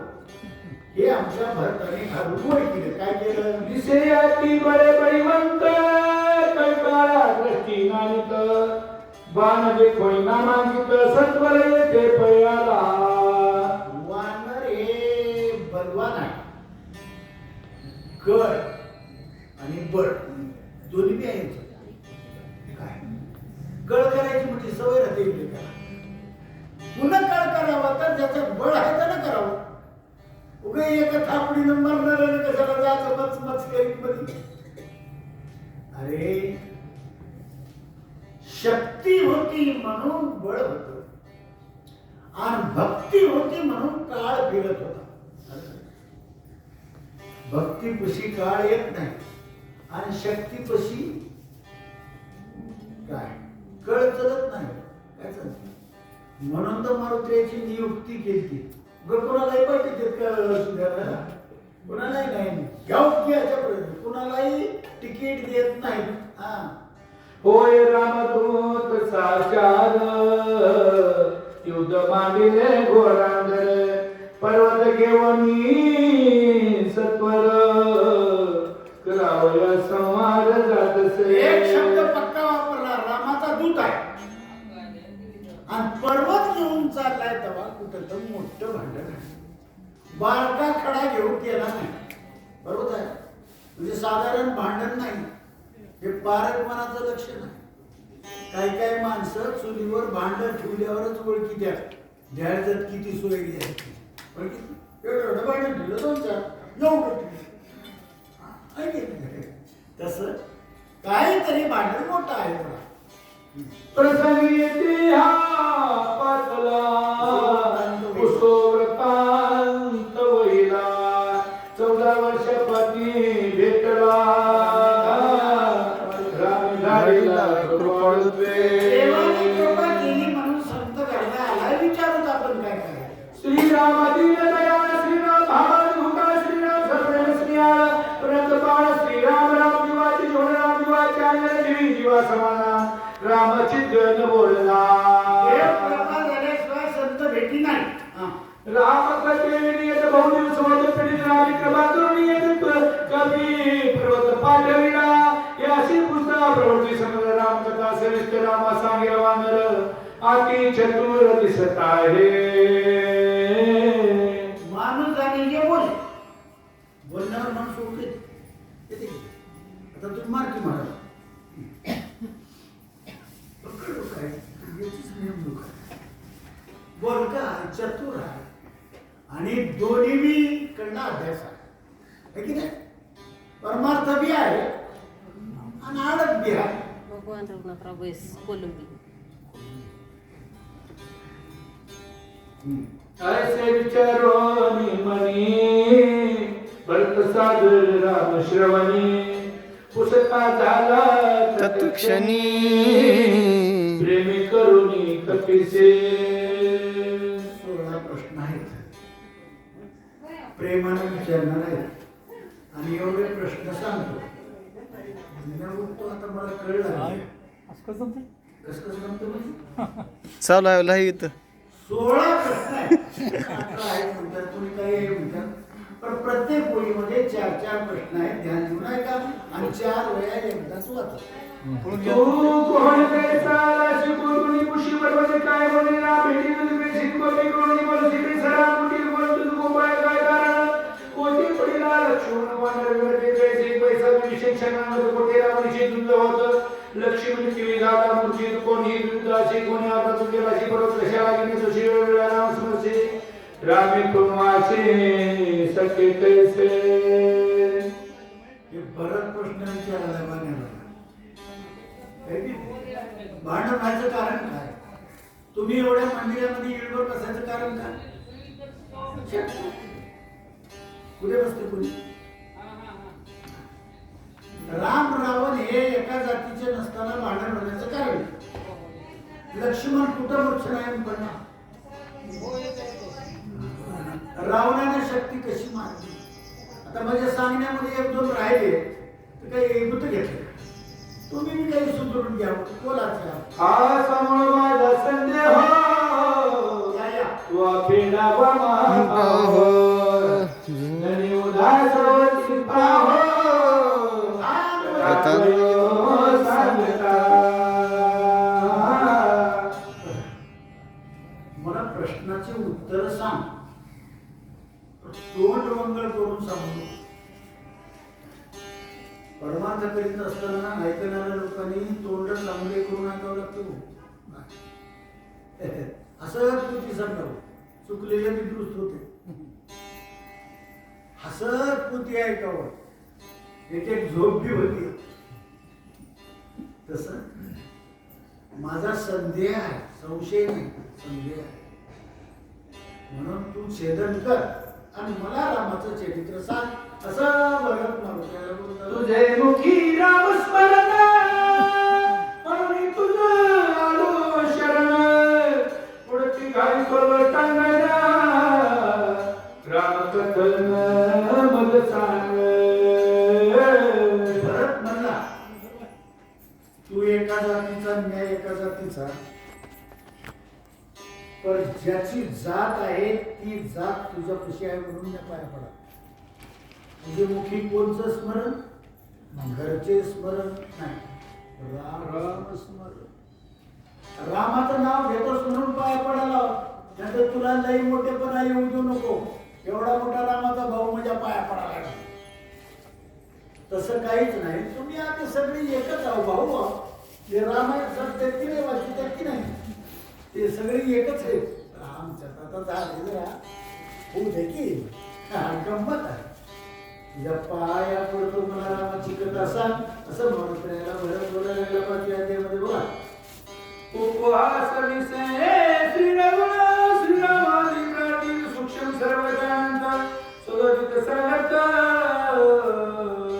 हे आमच्या भरताने घालून गोड केलं. काय केलं? दिसे अति बळे बळीवंत कैकाळा दृष्टी नानित बाण देखोई नामांकित सत्वर येथे पयाला. वानर हे बलवान आहे. गड आणि बळ दोन्ही बी आहे. काय गळ करायची म्हणजे सवय राहते का? पुन्हा गळ करावा तर ज्याचं बळ आहे त्यानं करावं. उगे एका थापडीनं मरणाऱ्याने कशाला जायचं मच करीत मध्ये? अरे शक्ती होती म्हणून बळ होतं आणि भक्ती होती म्हणून काळ फिरत होता. भक्तीपशी काळ येत नाही आणि शक्तीपशी काय कळ चलत नाही. काय चालत? म्हणून तर मारुत्र्याची नियुक्ती केली. कुणालाही पाहिजे कुणालाही नाही योग्याच्यापर्यंत कुणालाही तिकीट देत नाही. होय रामदूत साचार युद्ध मांडिले घोरांगर पर्वत घेऊन सत्वर करावया संवाद जातसे. एक शब्द पक्का वापरला. रामाचा दूत आहे आणि पर्वत घेऊन चाललाय तेव्हा कुठं तर मोठं भांडण आहे. बारका खडा घेऊन केला नाही. बरोबर आहे. साधारण भांडण नाही, हे पारकपणाचं लक्षण आहे. काही माणसं चुलीवर भांडण ठेवल्यावरच ओळखी द्यायचं किती सोय द्यायची. एवढं भांडण ठेवलं 2-4 एवढं तसं काहीतरी भांडण मोठं आहे बघा. प्रसंगी येते हा पातला कुसोव्रतांत वैला 14 वर्षापाठी भेटला रामधारीला कृपाळुत्वे. देवाने कृपा केली म्हणून संत घरला आला. विचारूत आपण काय करायचं. श्रीराम दीनदयाळ श्रीराम भावानी भूका श्रीराम सर्वजन स्नेहाळ प्रतपाळ श्रीराम राम जीवाची जोड राम जीवाची अंजन जीवी जीवा समाना रामचित गण बोलला. देव कृपा झाल्याशिवाय संत भेटी नाही. राम कथेने येत बहुदिवस होत पीडित रामी कृपा करून येत कवी पर्वत पाठविला. या अशी पुस्तक प्रवृत्ती समज रामकथा सविस्तर रामा सांगे वानर अति चतुर दिसत आहे. माणूस आणि जे बोलण्यावर माणूस उठले येते. आता तुम्ही मार्की म्हणा बोल का चतुर आहे आणि दोन्ही बी कडला अभ्यास आहे की नाही. परमार्थ बी आहे आणि आडत बी आहे. भगवान रघुनाथराव बैस कोलंबी. ऐसे विचारो मनी भरत सागर राम श्रवणी पुसता झाला तत्क्षणी प्रेमी करुणी कपिसे. 16 प्रश्न आहेत प्रेमाने विचारणार आहेत आणि एवढे प्रश्न सांगतो. तो आता मला कळलं असं कसं जमतंय? कसं जमतं म्हणजे चालू आहे लाईव्ह इथं. 16 प्रश्न आहेत. 18 आहेत म्हणतात, कोणी काही म्हणतात. पण प्रत्येक ओळीमध्ये 4-4 प्रश्न आहेत. ध्यान देऊन ऐका आणि 4 वेळा एकदाच वाचा. तू कोण कैसा राशी कोणी कुशी बरोबर काय बोलले ना भेटी तुझे शिकवली कोणी बोल शिकली सरा कुटी बोल तुझ गोपाळ काय कारण कोटी पडीला लक्ष्मण वानर वरते कैसे पैसा विशेषणामध्ये कोटी रामशी तुझ होत लक्ष्मी किवी झाला मूर्ती कोणी दुधाशी कोणी आता तुझे राशी बरोबर कशाला गेली तुझी वेळ राम स्मरसे रामे कुमाचे सखे कैसे. हे बरं प्रश्न विचारायला मान्य भांडण व्हायचं कारण काय. तुम्ही एवढ्या मंदिरामध्ये येळवर बसायचं कारण काय. कुठे बसते कोणी. राम रावण हे एका जातीचे नसताना भांडण होण्याचं कारण. लक्ष्मण कुठं मोक्ष नाही पडणार. रावणाने शक्ती कशी मारली. आता माझ्या सांगण्यामध्ये 1-2 राहिले तर काही मत घेतले. तुम्ही मी काही सुधरून घ्या बोलाचा. हा समोर माझा संदेह वापिडावा महाभाव जनी उदास होती पाहो सांगता. मला प्रश्नाचे उत्तर सांग. तोंड मंगळ करून सांगू. परमार्थ करीत असताना ऐकणाऱ्या लोकांनी तोंड चांगले करून ऐकावं लागतं. असं कृती सांगावं. चुकलेले मी दुरुस्त होते. हसत कृती ऐकावं. एक झोप बी होती. तस माझा संदेह आहे, संशय नाही, संदेह आहे. म्हणून तू छेदन कर आणि मला रामाचं चरित्र सांग. असं बघत नव्हतं. तुझे मुखी राम स्मरण म्हणून तुझं आलो शरण पुढची घाई कळ टांगण्या राम कथन मग सांग. भरत म्हणला तू एका जातीचा न्याय एका जातीचा. पण ज्याची जात आहे ती जात तुझ्या कशी आहे म्हणून त्या पाया पडा. तुझे मुखी कोणचं स्मरण. घरचे स्मरण नाही, राम स्मरण. रामाचं नाव घेतोस म्हणून पाया पडायला. नाहीतर तुला लई मोठेपणा येऊ देऊ नको. एवढा मोठा रामाचा भाऊ माझ्या पाया पडायला. तसं काहीच नाही. तुम्ही आम्ही सगळे एकच आहो, भाऊ आहो. जे रामायण सांगतात की नाही, वाचितात की नाही, ते सगळे एकच आहेत. आमच्यात आता झाले जरा होऊ दे की गंमत आहे. तुझ्या पाया पडतो मला रामाची कथा सांग असं म्हणत राहिला. भरत बोलायला लागला पाचव्या अध्यायामध्ये बघा. उपवास विषय श्री रघुनाथ श्रीरामादी प्राणी सूक्ष्म सर्वजांत सदोदित सर्वत.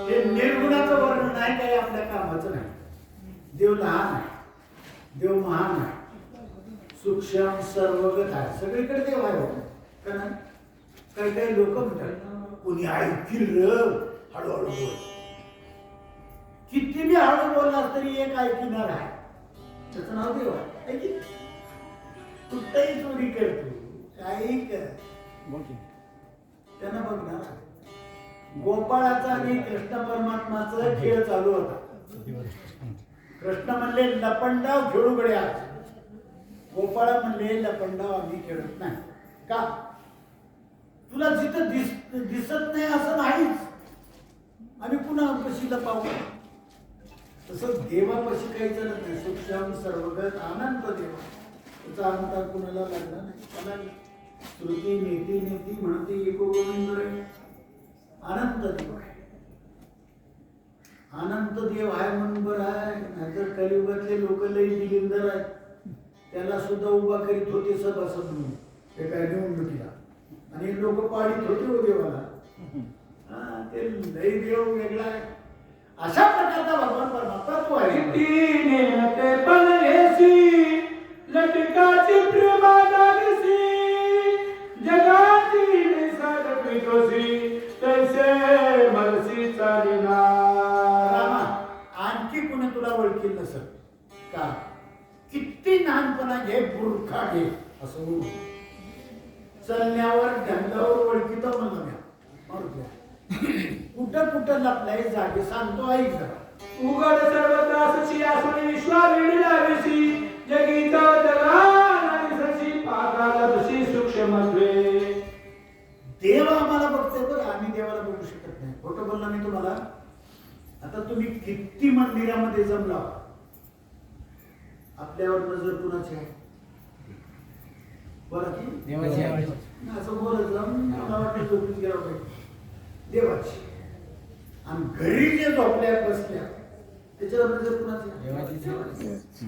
हे निर्गुणाचं वर्णन आहे, काही आपल्या कामाचं नाही. देव लहान आहे, देव महान आहे, सूक्ष्म सर्वगत आहे, सगळीकडे देव आहे. का नाही? काही काही लोक म्हणतात कोणी ऐकील र हळूहळू बोल. किती बी हळू बोललास तरी एक ऐकणार आहे, त्याचं नाव देव आहे. ऐकी कुठेही चोरी करतो, काही कर, त्यांना बघणार. गोपाळाचा आणि कृष्ण परमात्माचा खेळ चालू होता. कृष्ण म्हणले लपंडाव खेळू गड्या. गोपाळ म्हणले लपंडाव आम्ही खेळत नाही. का? तुला जिथं दिसत नाही असं नाहीच, आम्ही पुन्हा कशी लपावू. तसं देवापाशी काही चालत नाही. सूक्ष्म सर्वगत अनंत देवा, त्याचा अंतर कुणाला लागला नाही. त्याला श्रुती नेती नेती म्हणते एको गोविंद रे. अनंत देव आहे, अनंत देव आहे म्हणून बरं आहे. नाहीतर कलियुगातले लोक लई दिलिंदर आहेत. त्याला सुद्धा उभा करीत होते सभासद म्हणून, ते काय निवडणुकीला, आणि लोक पाडीत होते हो देवाला. ते लई देव वेगळा आहे. अशा प्रकारचा भगवान परमात्मा तो आहे. कितीने ते बनलेसी लटकाची प्रेमा लागसी जगाची निसर्ग पितोसी तैसे मरसी चालिना. रामा, आणखी कुणी तुला ओळखील नसत का? किती लहानपणा घे, बुरखा घे, असं चलण्यावर ढंगावर ओळखीतो म्हणलं म्या. कुठं कुठं लपलाय जागे सांगतो ऐक जरा. उघड सर्व त्रासची आसुनी विश्वावेडी लावेसी जगीता जगान सची पाताला दशी सूक्ष्मत्वे. देव आम्हाला बघते बरं, आम्ही देवाला बघू शकत नाही. खोटं बोलला मी तुम्हाला. आता तुम्ही किती मंदिरामध्ये जमला, आपल्यावर नजर कुणाची आहे? बोला की देवाची आहे. असं बोलत जाऊन मला वाटतं झोपून गेला पाहिजे. देवाची. आणि घरी जे झोपल्या बसल्या त्याच्यावर नजर कुणाची? देवाची.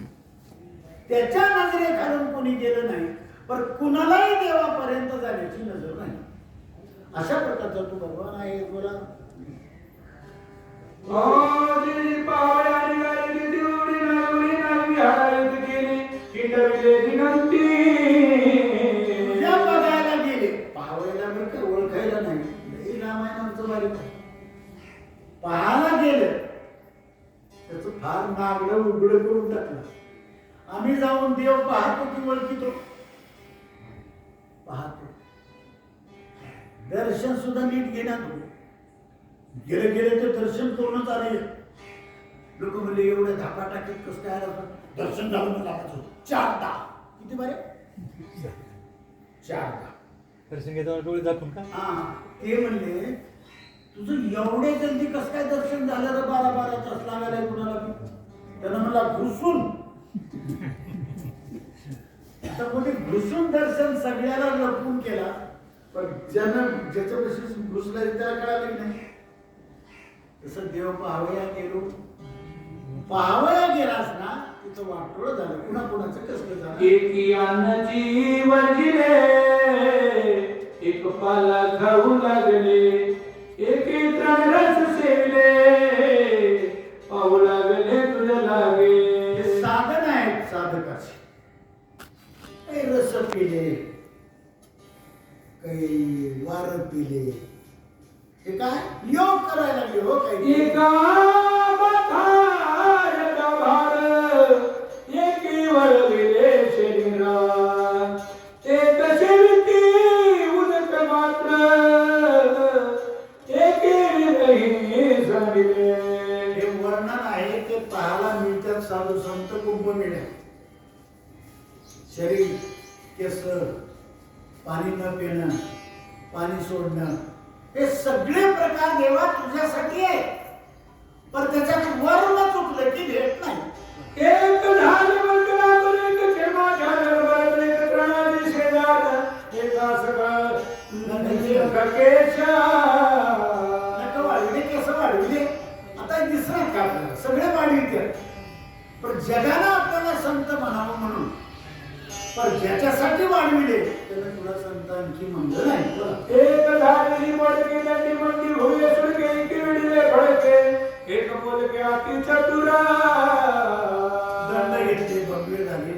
त्याच्या नजरेखालून कोणी गेलं नाही, पण कुणालाही देवापर्यंत जाण्याची नजर नाही. अशा प्रकारचा तू भगवान आहे. बोला. जी पावया निघाली देवडी नागुडी नागवी हाडायत गेली किंडविले दिनंती. तुझ्या बघायला गेले, पाहायला बरं का, ओळखायला नाही. लई रामायणाचं बारीक आहे. पाहायला गेलं त्याचं फार नागडं उघडं करून टाकलं. आम्ही जाऊन देव पाहतो की ओळखीतो? पाहतो. दर्शन सुद्धा नीट घेण्यात होतो. गेले गेले ते दर्शन करूनच आले. लोक म्हणले एवढ्या धापा टाकीत कसं काय आलं? दर्शन झालं म्हणून लागायचं होतं. 4दा. किती बरे? 4दा. दर्शन घेताना डोळे दाखवून का? हा, ते म्हणले तुझं एवढे जल्दी कसं काय दर्शन झालं रे? 12 तास लागायला कुणाला? त्यानं म्हणला घुसून. तर म्हणजे घुसून दर्शन सगळ्याला लपवून केला, पण ज्याच्यापाशी घुसला त्याला कळालं की नाही. तसं देव पाहावया गेलो, पाहावया गेलास ना, तिथं वाटोळ झालं. कुणा कुणाचं कसलं झालं? एकी अन्नाची वर्जिले एक पाला खाऊ लागले एकी तृण रस सेवले पाहू लागले तुझ्या लागे. हे साधन आहेत साधकाचे. काही रस पिले, काही वार पिले, हे काय योग करायला लागले हो. काही एका माथा एका भार एकी वळविले शरीरा एक सेविती उदक मात्र एकी विरही झाले. हे वर्णन आहे ते पाहायला मिळतात साधू संत कुंभमेळ्यात. शरीर, केस, पाणी न पिणं, पाणी सोडणं, हे सगळे प्रकार देवा तुझ्यासाठी आहे. पण ज्याच्यासाठी वाढविले त्याला तुला संत आणखी म्हणलं नाही बोला. एक झालेली मोडकी दंडी मंडी भुये सुडके किरडिले फडके एक बोलके अति चतुरा दंड घेतले भगवे झाले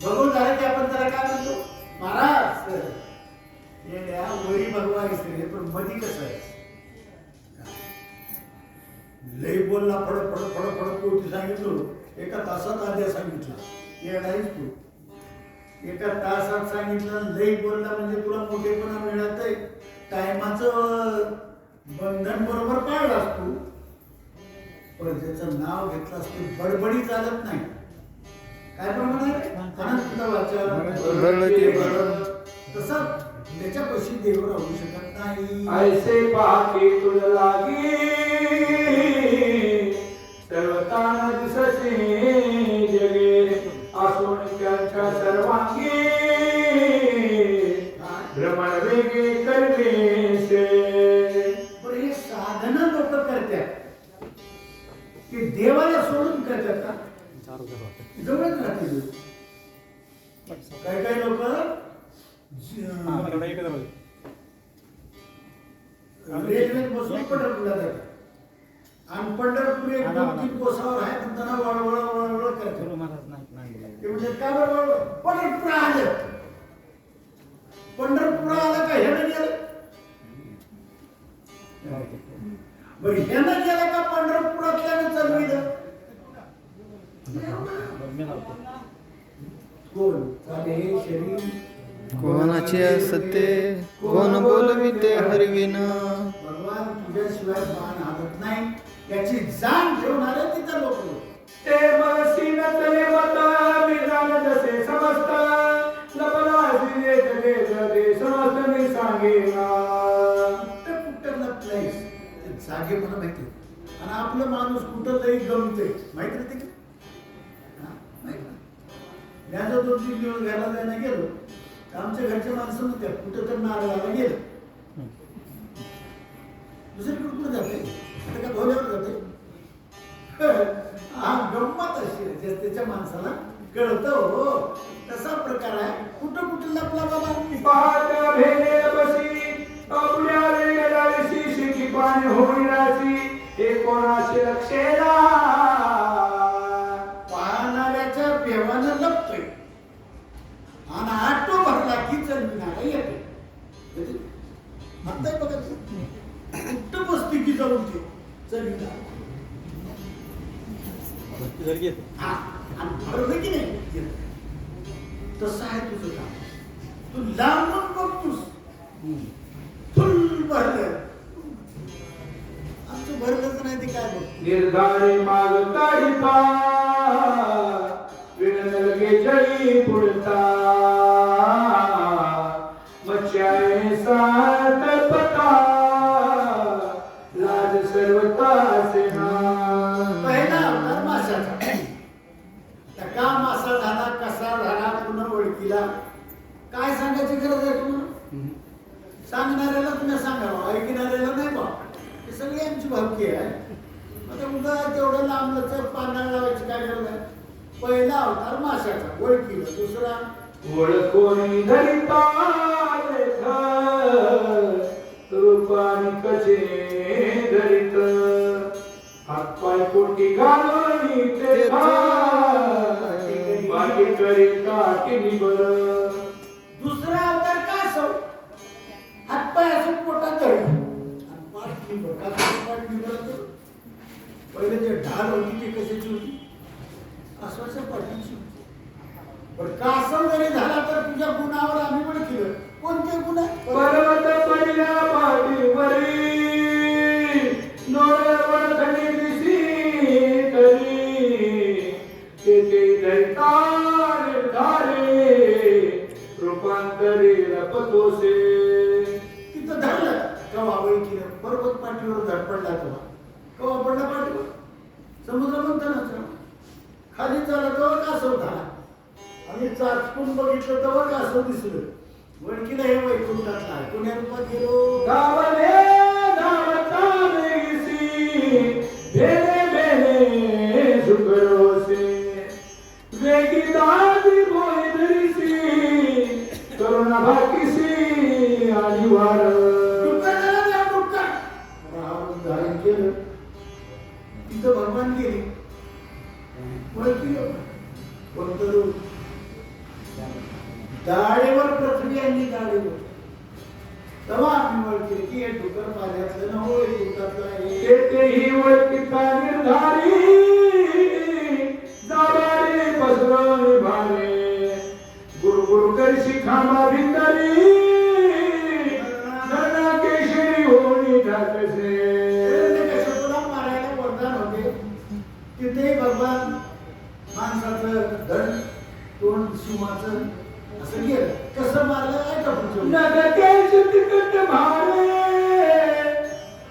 बघून झालं की आपण त्याला काय म्हणतो महाराज येड्या वरी भगवा इसरे पण मधी कसं आहे लई बोलला फड फड फड फड कोटी सांगितलं एका तासात आद्या सांगितलं येणारच तू एका तासात सांगितलं लई बोलला म्हणजे तुला मोठेपणा मिळत आहे टायमाचं बंधन बरोबर पाळलास तू पण त्याचं नाव घेतलास तू बडबडी चालत नाही काय प्रमाण आहे अनंत वाचा तसं त्याच्यापाशी देव राहू शकत नाही ऐसे पाके तुझ लागी सर्वतान दिससे जगे असून त्यांच्या सर्वांगी भ्रमण वेगे करवेसे बरं हे साधना लोक करतात की देवाला सोडून करतात का जवळच राहतील काय काय लोक रेल्वेत बसून पंढरपूरला जातात आणि पंढरपूर एक 2-3 कोसावर आहे म्हणताना वळवळ करतात ते म्हणजे काय बरोबर पंढरपूर आलं पंढरपूर आलं का ह्यानं गेलं बरं ह्यानं गेलं का पंढरपुरातल्यानं चलविलं कोण चाले शरीर कोणाचे असते कोण बोलविते हरविन भगवान तुझ्याशिवाय बाण हालत नाही याची जाण ठेवणारे तिथं लोक ते मनसी नतले मता विधान जसे समजता लपला श्री जगे जगे समस्त मी सांगेना कुठं लपलायस ते जागे मला माहिती आणि आपलं माणूस कुठं लई गमते माहिती होते का माझं 2-3 दिवस घ्यायला जायला गेलो आमच्या घरच्या माणसं म्हणते कुठं तर नारळाला गेलं दुसरीकडे कुठं जाते आता का भोल्यावर जाते हा गंमत अशी आहे त्याच्या माणसाला कळतं हो तसा प्रकार आहे कुठं कुठं लपला बाबा पाहत्या भेले बसी आपल्या वेळेलाशी शिकी पाणी होईराची हे कोणाचे लक्षेला पाहणाऱ्याच्या बेवानं लपतोय आणि आटो भरला की चलविणारा येतो आता बघा कुठं बसते की जाऊन ते चलविणारा हा आणि भरलं की नाही तसं आहे तुझं काम तू लांबून बघतोस फुल भरलं आमचं भरलंच नाही ते काय बघ निर्धारे माग काढिता विणलगे जळी पुढता मच्छाये सातपता लाज सर्वता सेना पहिला अवतार माशाचा त्या का मासा झाला कसा झाला पुन्हा ओळखीला काय सांगायची गरज आहे तुम्हाला सांगणाऱ्याला तुम्ही सांगावं ऐकणाऱ्याला नाही बा हे सगळी आमची भावकी आहे आता उद्या तेवढं लांबलंच पानाला लावायची काय गरज आहे पहिला अवतार माशाचा ओळखीला दुसरा ओळखोनी धरिता लेख रूपानी कसे धरित हातपाय पोटी घालून ते बाकी करीत काठी बर दुसरा अवतार का असो हातपाय असं पोटात धरून पाठ निबर का पाठ निबर पहिले जे ढाल होती ती कशाची होती अश्वाच्या पाठीची पण कासव जरी झाला तर तुझ्या गुणावर आम्ही पण केलं कोणते गुण पर्वत पडल्या पाठीवरी नोळे वळखणी दिसी तरी तेथे धरिता निर्धारे रूपांतरी लपतोसे तिथं धरलं कवा केलं पर्वत पाठीवर धडपडला कवा पडला पाठीवर समुद्र म्हणताना खाली चालला तेव्हा कासव झाला आम्ही चाचपून बघितलं तेव्हा कासव दिसलं वडकीला हे वैकुंठात आहे पुण्या रूपात गेलो गावले धावता वेगसी भेले भेले सुकरोसे वेगी दादी बोई धरिसी केलं तिथं भगवान गेली वळती कोणतं दाढेवर पृथ्वी आणि दाढेवर तेव्हा आम्ही वळते की हे डुकर माझ्यातलं न होय तुमच्यातलं आहे तेही वळतीचा निर्धारी जावारे पसरवणे भारे गुरु गुरु करशी खांबा भिंदरी धरणा केशरी होणी ढाकसे कशपुरा मारायला वरदान होते तिथे भगवान माणसाचं धड तोंड सिंहाचं असं गेलं कसं मारलं काय का पुढचं नगतेश तिकट भारे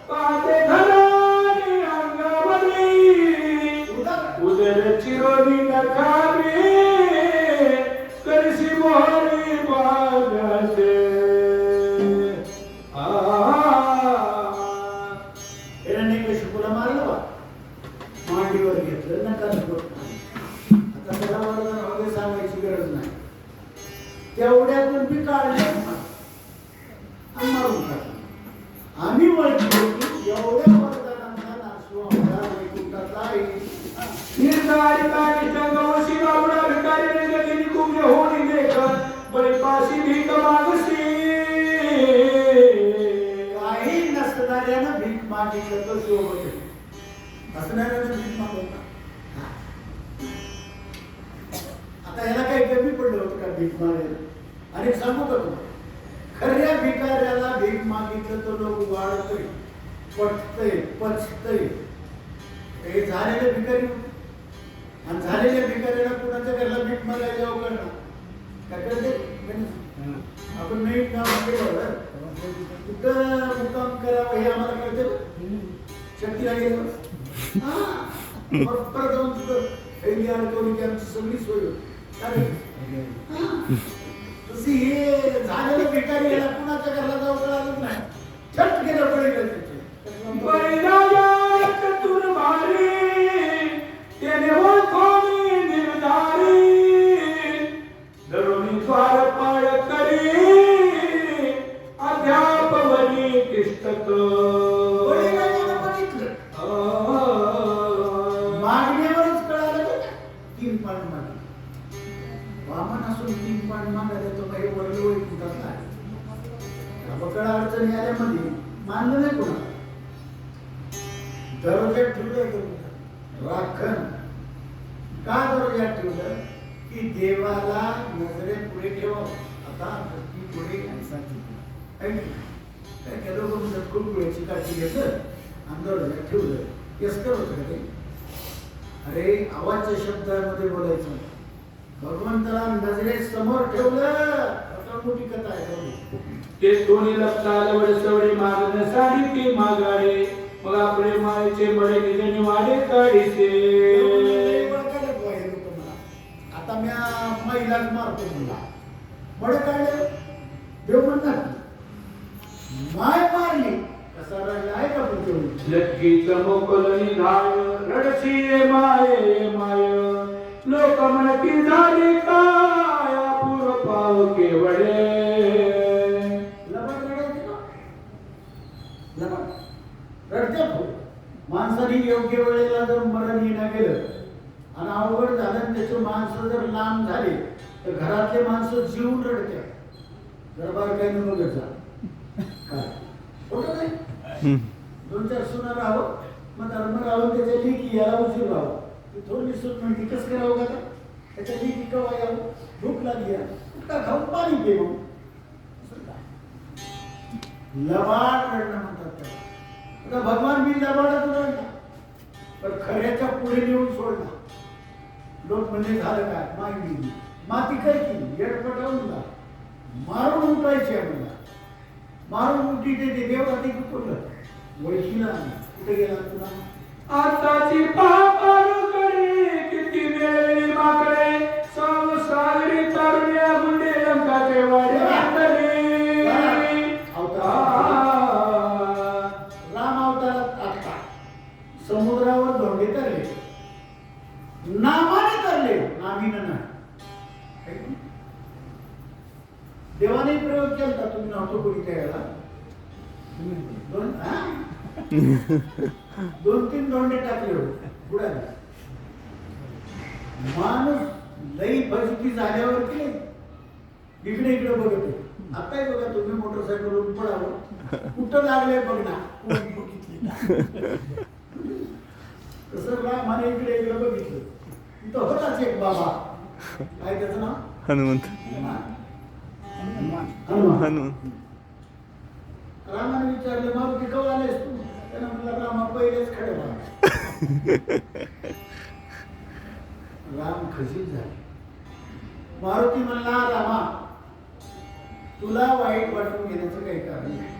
पाते धरानी अंगावली उदर चिरोनी नखावे करशी मोहरी बागासे हिरण्यकशिपूला मारलं बा मांडीवर घेतलं नका आता त्याला वरदान वगैरे सांगायची गरज नाही तेवढ्यातून बी काढले आणि मारून टाकलं आम्ही वळखलो की एवढ्या वरदानांचा नासू आमचा वैकुंठातला आहे निर्धारी तानी चंगवशी बाबडा भिकारी नगतीनी कुंभ्य होणी देख बळी पाशी भीक मागसी काही नसणाऱ्यानं भीक मागितलं तर शोभत असणाऱ्यानं भीक मागवता आता ह्याला काही कमी पडलं होतं का भीक मागायला आणि सांगू का तुम्हाला खऱ्या भिकाऱ्याला भीक मागितलं तर लोक वाढतय पटतय पचतय हे झालेले भिकारी आणि झालेल्या भिकाऱ्याला कुणाच्या घरला भीक मागायला जाऊ करणार काय करते आपण नाही काम केलं कुठं मुक्काम करावं हे आम्हाला कळते शक्ती लागेल परत जाऊन तुझं पहिली अडकवली की आमची सगळी सोय होती तशी हे झालेलं भिकारी याला कुणाच्या घरला जाऊ कळालं नाही छट गेलं बैराजा चतुर भारी तेने ओळखोनी निर्धारी धरुणी द्वार पाळ करी अध्यापवनी किष्टक मागण्यावरच कळालं तीन पान मागे वामन असून तीन पान मागायला तो काही वडलो वैकुंठातला आहे बकळा अडचणी आल्यामध्ये मानलं नाही कोणा दरोज्यात ठेवलं राखण का दरोज्यात ठेवलं की देवाला नजरे पुढे ठेवा आता ती पुढे काय केलं लोक खूप वेळची काळजी घेतलं आणि दरोज्यात ठेवलं यसकर होतं का ते अरे आवाजच्या शब्दामध्ये बोलायचं भगवंताला नजरे समोर ठेवलं आता मोठी कथा आहे ते दोन्ही लपताल वडसवडे मागन साडी ते मागाडे मग आपले मायेचे बडे निजनी वाडे काढीसे आता मी महिलाच मारतो मुला बडे काढले देव म्हणतात माय मारली कसा रडला आहे का पुढे लटकीच मोकलनी धाय रडसी माये माय लोक म्हणती झाली काय पूर पाव केवडे रडते माणसाने योग्य वेळेला जर मरण येणं गेलं आणि अवघड झालं त्याचे माणसं जर लांब झाले तर घरातले माणसं जीवन रडते दरबार काही न बघत जा काय होतं नाही दोन चार सुना राहावं मग धर्म राहून त्याच्या लेकी याला उशीर राहावं ती थोडी सून म्हणते कसं करावं का त्याच्या लेकी कवा यावं भूक लागली का खाऊन पाणी पे मग लबाड रडणं म्हणतात त्याला आता भगवान मी लबाडच रडला पण खऱ्याच्या पुढे नेऊन सोडला लोक म्हणजे झालं काय माहिती माती काय केली येडपटावून जा मारून उठायची आम्हाला मारून उठी ते देव आधी कुठलं वैशीला कुठे गेला तुला आताची पापारुकडे किती वेळी माकडे संसारी तरुण्या गुंडे लंकाचे वाडे अंतरी राम अवतारात आता समुद्रावर धोंडे तरले नामाने तरले नामीनं नाही देवाने प्रयोग केला तुम्ही नव्हतो कोणी त्यावेळेला 2-3 दोंडे टाकले होते बुडाले. माणूस लई फजिती झाल्यावर की इकडे इकडे बघत होते. आताही बघा तुम्ही मोटरसायकलवरून पडावं कुठं लागले बघ ना कोण बघितली ना. तसं रामाने इकडे इकडे बघितलं तिथं होताच एक बाबा काय त्याचं नाव हनुमंत हनुमान. हनुमंत रामाने विचारले मारुती केव्हा आलेस तू त्यानं म्हणलं रामा पहिलेच खडे बा. राम खजील झाले. मारुती म्हणला रामा तुला वाईट वाटून घेण्याचं काही कारण नाही.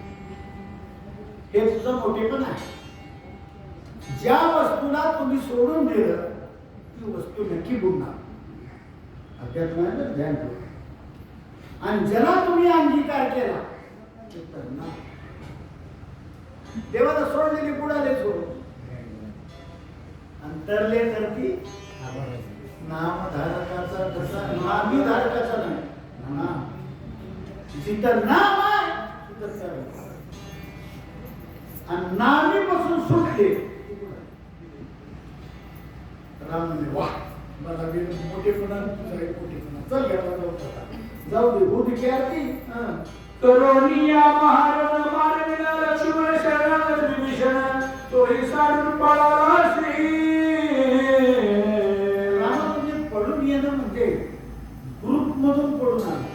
हे तुझं मोठेपण आहे. ज्या वस्तूला तुम्ही सोडून दिलं ती वस्तू नक्की बुडणार. अध्यात्माचं ध्यान ठेवा. आणि ज्याला तुम्ही अंगीकार केला ते तरणार. देवाला सोडलेली बुडाले सोडून अंतरले तर ती नामधारकाचा तसा नामी धारकाचा नाही ना. जिथं नाम आहे तिथं सर्व. आणि नामीपासून सुटले. राम म्हणे वा मला मोठेपणा तुझा एक मोठेपणा चल घ्या जाऊ दे उठी आरती. तरुणिया महारण मारविला लक्ष्मण शरण विभीषण तोही साडून पळाला श्री. रामामध्ये पडून येणं म्हणजे ग्रुप मधून पडून आलं.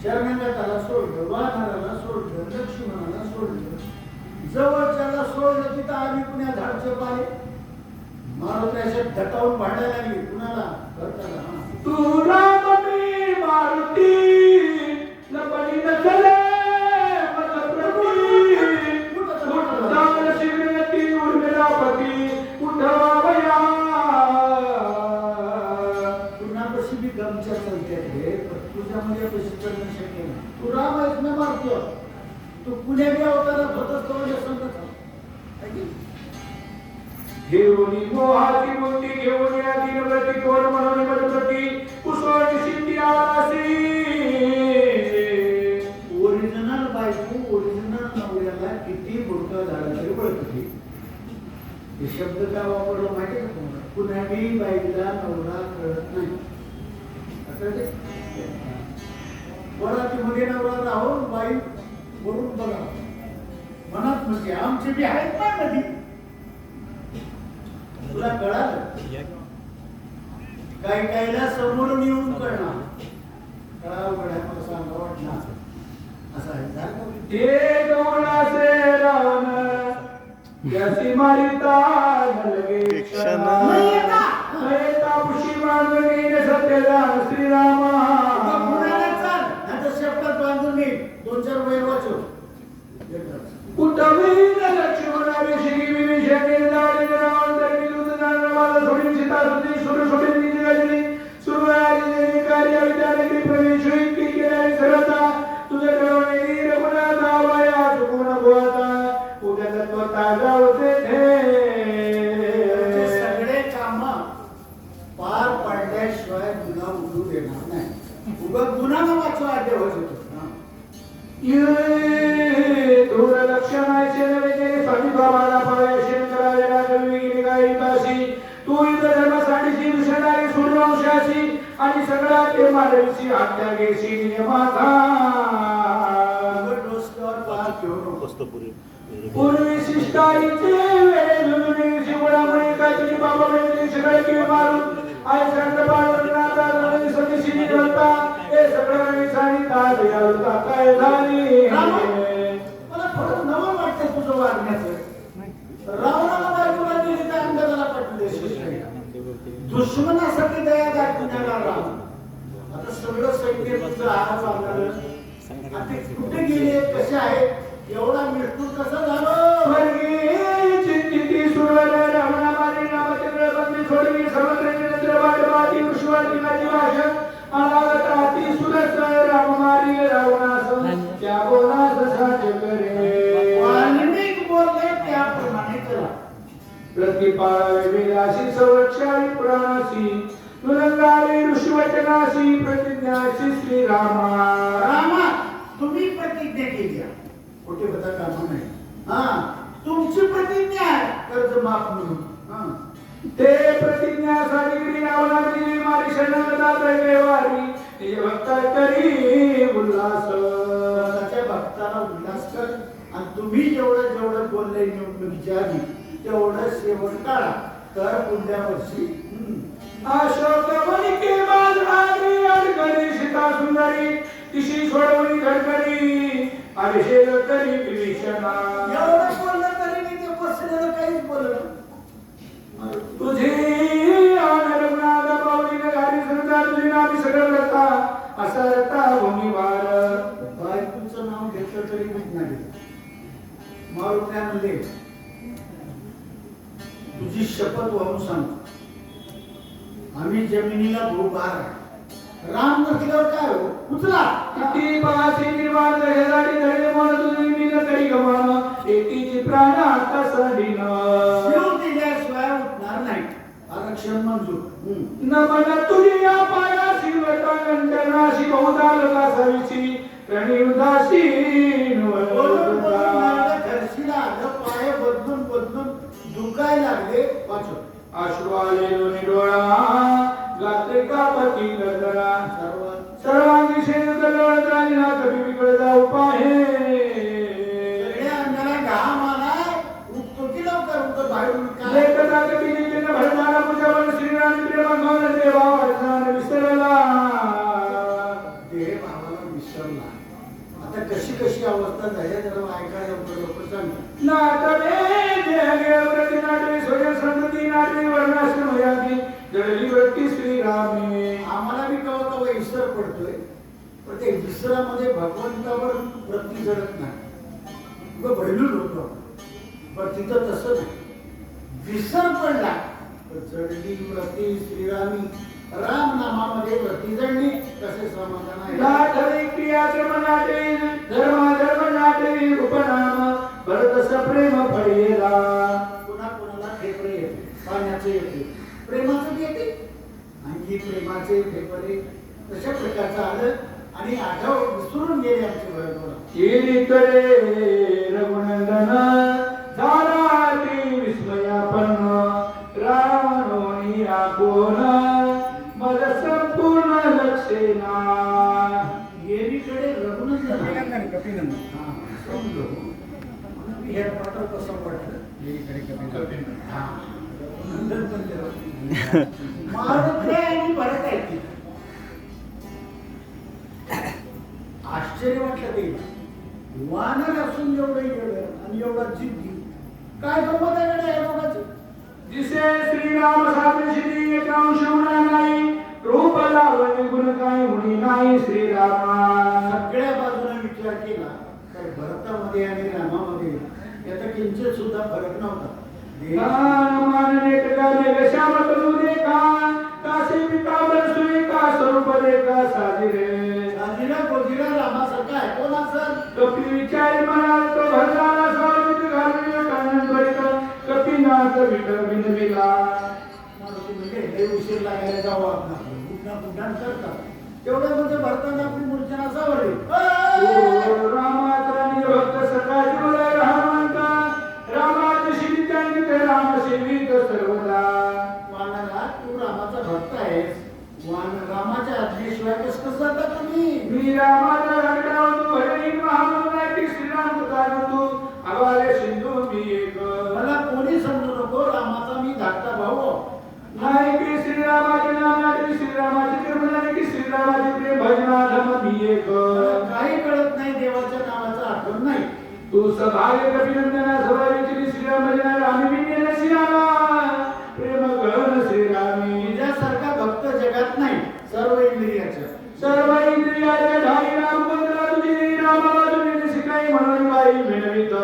शरणागताला सोडलं, वानराला सोडलं, लक्ष्मणाला सोडलं, जवळच्याला सोडलं. तिथं आम्ही पुण्या झाडचं पाले मारुती अशा दटावून भांडायला लागली. कुणाला भरताला. तू राम मी मारुती लपणी नसले मदप्रती शिवती उर्मिलापती उठवावया. पुन्हा कशी बी गमच्या चलत्यात रे पण तुझ्यामध्ये कशी करणं शक्य नाही. तू राम आहेस ना मारतो. तू पुण्या बी अवतारात होतच तो संगत घेऊन मोहाची बुद्धी घेऊन या दिनव्रती कोण म्हणून मदप्रती कुसोची सिद्धी आवासी. ओरिजिनल बायको ओरिजिनल नवऱ्याला किती बुडकं झालं तरी ओळखते. हे शब्द काय वापरला माहिती का तुम्हाला. कुणाही बाईला नवरा कळत नाही. वरातीमध्ये नवरा राहून बाई वरून बघा मनात म्हणजे आमचे बी आहेत ना कधी. तुला कळालं काही काहीला समोरून येऊन कळणार. कळावं मला सांगा वाटणार असं आहे. ते गौणाचे रावण त्याची मारिता नलगे क्षण नयता पुशी मागणी सत्यदान श्रीरामा. शब्दात बांधून मी 2-4 वेळ वाचव. कुठवीन लक्ष्मण ऋषी विभीषण निर्धारी रावण तरी दूध नारळाला सोडून सीता सुधी सुर सोडून निधी गजली सुरवारी कार्य विद्यानगरी प्रवेश इतकी केली सरता तुझे डोळे रघुनाथा वया चुकून गोता उद्या तत्व ताजा होते ते सगळे काम पार पाडल्याशिवाय गुन्हा उडू देणार नाही. उगा गुन्हा न वाचवा देवाचं. दूर लक्षणाचे नवे स्वामी बाबाला पायाशीन करावे लागली गायिताशी. तू इथं धर्मासाठीची दुसरणारी सूर्यवंशाची आणि सगळा ते मानवीची हत्या घेशी नियमाचा. पूर्वी शिष्टाईचे वेळे जुलुमी शिवडामुळे काहीतरी बाबा वेळी सगळे किळ मारून आई संत बाळवणाचा नवी स्वदेशी निघता हे सगळं सांगितलं यावता काय झाली. मला थोडं नवं वाटतं तुझं वागण्याचं. रावणाला बायकोला दिली तर अंगाला पटले. दुश्मनासाठी दया दाखवण्याला राम. आता सगळं सैन्य तुझं हात आणलं. आता कुठे गेले कसे आहेत एवढा मृत्यू कसा झाला. चिंतिती सुरवला रावणा मारी नामचंद्र बंदी सोडवी सर्वत्र नंतर वाटवादी विश्वाची माझी भाषा अनागत राती सुरस राम मारी रावणास त्या बोलास साज करे. वाल्मिक बोलले त्याप्रमाणे करा. प्रतिपाळे विलासी संरक्षावी प्राणासी तुरंगावे ऋषिवचनासी प्रतिज्ञासी श्रीरामा. रामा तुम्ही प्रतिज्ञा केली कुठे होता कामा नाही. हा तुमची प्रतिज्ञा आहे कर्ज माफ म्हणून. हा. ते प्रतिज्ञासाठी गिरी नावनाची मारी शरणदात व्यवहारी निज भक्ता करी उल्हास. स्वतःच्या भक्ताला उल्हास कर आणि तुम्ही जेवढं बोलले निवडणुकीच्या आधी तेवढं शेवट काढा तर पुढल्या वर्षी अशोक वनिके बाजरारी अडकरी सीता सुंदरी तिशी सोडवणी घडकरी अभिषेक करी विभीषणा. एवढं बोललं तरी मी ते बसलेलं काहीच बोललं. तुझी रघुनाथ पावली गाडी सुरता तुझी नामी सगळं रता असा रता भूमीवार. बायकोचं नाव घेतलं तरी मीच नाही मारून काय म्हणले तुझी शपथ वाहून सांगतो आम्ही जमिनीला भूभार राम नसल्यावर काय हो उचला. किती पाशी निर्माण झालेली धडे मन तुझी मीन करी गमान एकीची प्राण आता सडीन. शिव दिल्याशिवाय उठणार नाही आरक्षण मंजूर. नमन तुझी या पायाशी वटंगंटनाशी बहुदाल कासावीची रणी उदासीन बोलून घरशीला आलं पाय बदलून बदलून दुखाय लागले वाचो. अश्रू आले दोन्ही डोळा गाते का पती गदरा सर्वांगी शेण दलवळ जाईना कभी बिकळ जाऊ पाहे. सगळ्या अंगाला घाम आलाय उठतो की लवकर उठतो बाहेरून काय लेखता कधी निकेन भरणारा पूजावर श्रीराम प्रेमा गौर देवा वाचनान विसरला. देह भावाला विसरला. आता कशी कशी अवस्था झाली जरा ऐकायला लोक सांगतात. नाटवे देहगे व्रती नाटवे सोय संतती नाटवे वर्णाश्रम यादी जडली वृत्ती श्रीरामे. आम्हाला बी कवा कवा विसर पडतोय पण ते विसरामध्ये भगवंतावर प्रती जडत नाही व भैलू होतो. पण तिथं तसं नाही विसर पडला तर जडली प्रती श्रीरामी राम नामामध्ये प्रती जडली कसे समाधान आहे. नाटवे क्रियाक्रम नाटवे धर्म धर्म नाटवे उपनाम भरत सप्रेम फळेला. पुन्हा कोणाला फेफरे येते पाण्याचे येते प्रेमाचं येते अंगी प्रेमाचे फेफरे तशा प्रकारचं आलं आणि आठव विसरून गेले आमचे भयभरा. ईरिकडे रघुनंदन झाला ती विस्मयापन्न रावणोनी आगोन मज संपूर्ण लक्षेना. येरीकडे रघुनंदन कपिनंदन हा समजलो हे पात्र कसं वाटलं येरीकडे कपिनंदन हा नंदन पण देवा मारुती आणि भरत आहे ती. आश्चर्य वाटलं ते वानर असून एवढं गेलं आणि एवढा जिद्दी काय गमत आहे या लोकांचं. जिसे श्रीराम साधे श्री एकांश होणार नाही रूप लावणे गुण काय होणी नाही श्रीरामा. सगळ्या बाजूने विचार केला तर भरतामध्ये आणि रामामध्ये याचा किंचित सुद्धा फरक नव्हता. मानने टकाले कशा बदलू दे का काशी पिकावर सुई का स्वरूप दे का साजिरे. साजिरा गोजिरा रामासारखा आहे कोण असं कपी विचार म्हणाल तो भरला स्वामित घालून कानन बळीत कपिनाथ विठ्ठल विनविला. मारुती म्हणजे लय उशीर लागायला जावं आपण उठणं पुढाण करतात तेवढं म्हणजे भरताना आपली मूर्छना सावरली. रामाचा भक्त सकाळी मला रामांता रामाचे शिवित्यांनी ते राम सेवित सर्वदा. वानरा तू रामाचा भक्त आहेस रामाच्या आज्ञेशिवाय कसं जाता तुम्ही. मी रामाचा रगडाव तू हरी महामंगळाची श्रीराम तू आवारे सिंधू मी एक. मला कोणी समजू नको रामाचा मी धाकटा भाऊ नाही की श्रीरामाचे नामाचे श्रीरामाचे प्रेम नाही की श्रीरामाचे प्रेम भजनाधम मी एक. काही कळत नाही देवाच्या नावाचा आठवण नाही. तू सभागे कपिनंदना सभाविचरी श्रीराम भजना आम्ही विनेसी आला प्रेम गहन श्रीरामी. तुझ्यासारखा भक्त जगात नाही सर्व इंद्रियाच्या सर्व इंद्रियाचे ढाई राम मंत्र तुझी रामाबाजूने शिकाई म्हणून बाई मिळवित.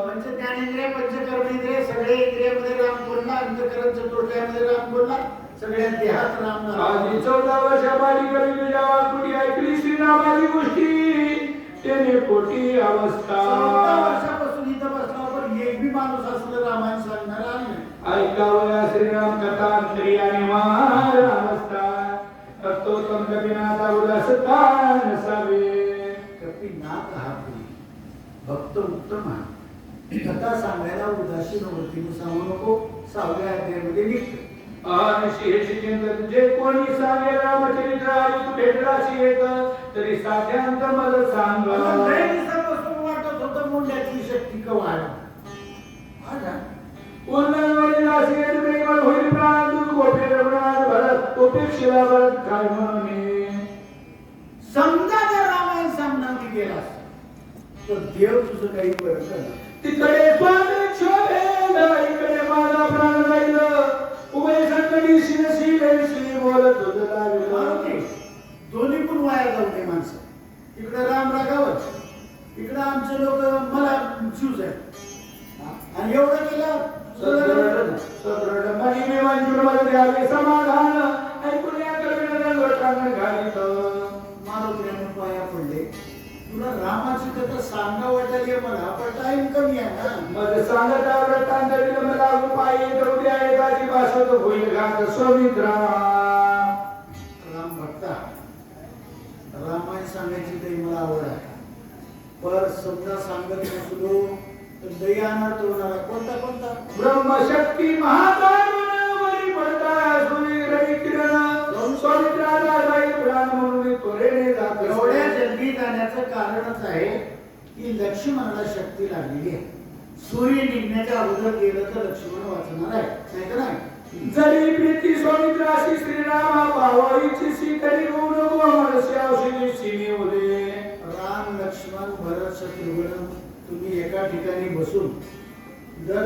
पंच ज्ञानेंद्रिय पंचकर्मेंद्रिय सगळे इंद्रियामध्ये राम बोलला अंतकरण चतुर्थयामध्ये राम बोलला सगळ्या देहात राम आधी 14 वर्षापाली कवी तुझ्या वाकुटी ऐकली श्रीरामाची गोष्टी त्याने पोटी अवस्था. 14 वर्षापासून इथं बसला पण एक बी माणूस असलं रामायण सांगणार नाही. ऐकावया श्रीराम कथा स्त्रियाने मार अवस्था तत्तोत्तम कपिनाथा उदासता नसावे. कपिनाथ हा भक्त उत्तम आहे कथा सांगायला उदासीन वृत्तीने सांगू नको. 6व्या अध्यायामध्ये निघतं. जे कोणी सांगे रामचरित्र आणि तू भेटलाशी येत तरी साध्यांत मला सांग. मला लय दिवसापासून वाटत होतं मुंड्याची शक्ती कवा आहे. उल्लंघन असेल प्रेमळ होईल प्राण तू गोपे रघुनाथ भरत तोपे शिलाभरत काय म्हणे. समजा जर रामायण सामना गेलास तर देव तुझं काही बरं करणार. तिकडे स्वामी शोभेला इकडे माझा प्राण जाईल उभय संकटी शिरसी लेशी बोलत तुझं लागलं. दोन्ही पण वाया जाऊ दे माणसं. इकडे राम रागावर इकडे आमचे लोक मला शिवज आहे. आणि एवढं केलं सदृढ मनी मी मंजूर मला द्यावे समाधान ऐकून या कविनं लोटांना घालीत. मारुतीने पाया पडले. तुला रामाची कथा सांगा वाटायली मला पण टाइम कमी आहे ना. मग सांगत आवडताना मला पायी उद्या एकाची भाषा तो होईल घात सौमित्रा. राम भक्ता रामायण सांगायची तरी मला आवड आहे. पर समजा सांगत नसलो तर दया अनर्थ होणार. कोणता कोणता ब्रह्मशक्ती महादारुण वरी पडता सूर्य रवी किरण सौमित्राला जाईल प्राण म्हणून त्वरेने जात. एवढ्या जल्दी जाण्याचं कारणच आहे की लक्ष्मणाला शक्ती लागलेली आहे. सूर्य निघण्याच्या अगोदर गेलं तर लक्ष्मण वाचणार आहे नाही का नाही. जरी प्रीती सौमित्राशी श्रीरामा पावाईची तरी गुण मनस्या औषधी सीने उदे. राम लक्ष्मण भरत शत्रुघ्न तुम्ही एका ठिकाणी बसून जर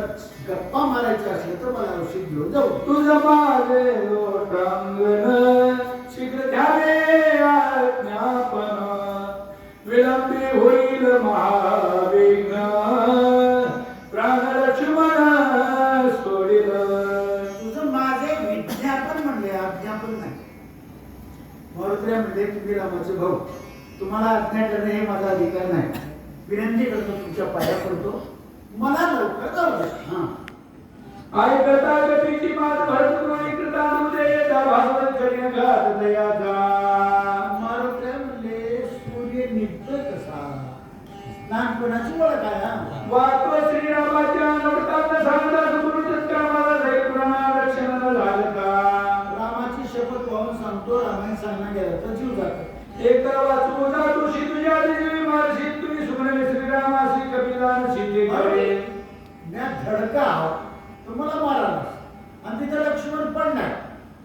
गप्पा मारायच्या असल्या तर मला औषध घेऊन जाऊ. तुझं माझे लोटांगण शीघ्र घ्यावे आज्ञापन विलंबी होईल महाविघ्न प्राण लक्ष्मण सोडिल. तुझं माझे विज्ञापन म्हणले आज्ञापन नाही. मारुतीला म्हणले तुम्ही रामाचे भाऊ तुम्हाला आज्ञा करणे हे माझा अधिकार नाही. विनंती करतो तुमच्या पाया पडतो मला लवकर जाऊ दे. ऐकता गतीची मात भरत कोणी कृतानुदे भागवत करीन घात दयाचा. मारुतीला म्हणले सूर्य निघतो कसा लहानपणाची ओळख आहे. वातो श्रीरामाच्या नवतांना सांगता सुकृत कामाला जाईल प्रमाण रक्षणाला झालं का. रामाची शपथ पाहून सांगतो रामायण सांगणं गेलं तर जीव जातो. एकदा वाचू जातो तुझ्या देवी मारशी तुम्ही सुग्रह श्रीरामाशी कपिलान शिंदे करे. मी धडका तुम्हाला मारा आणि तिथे लक्ष्मण पडणार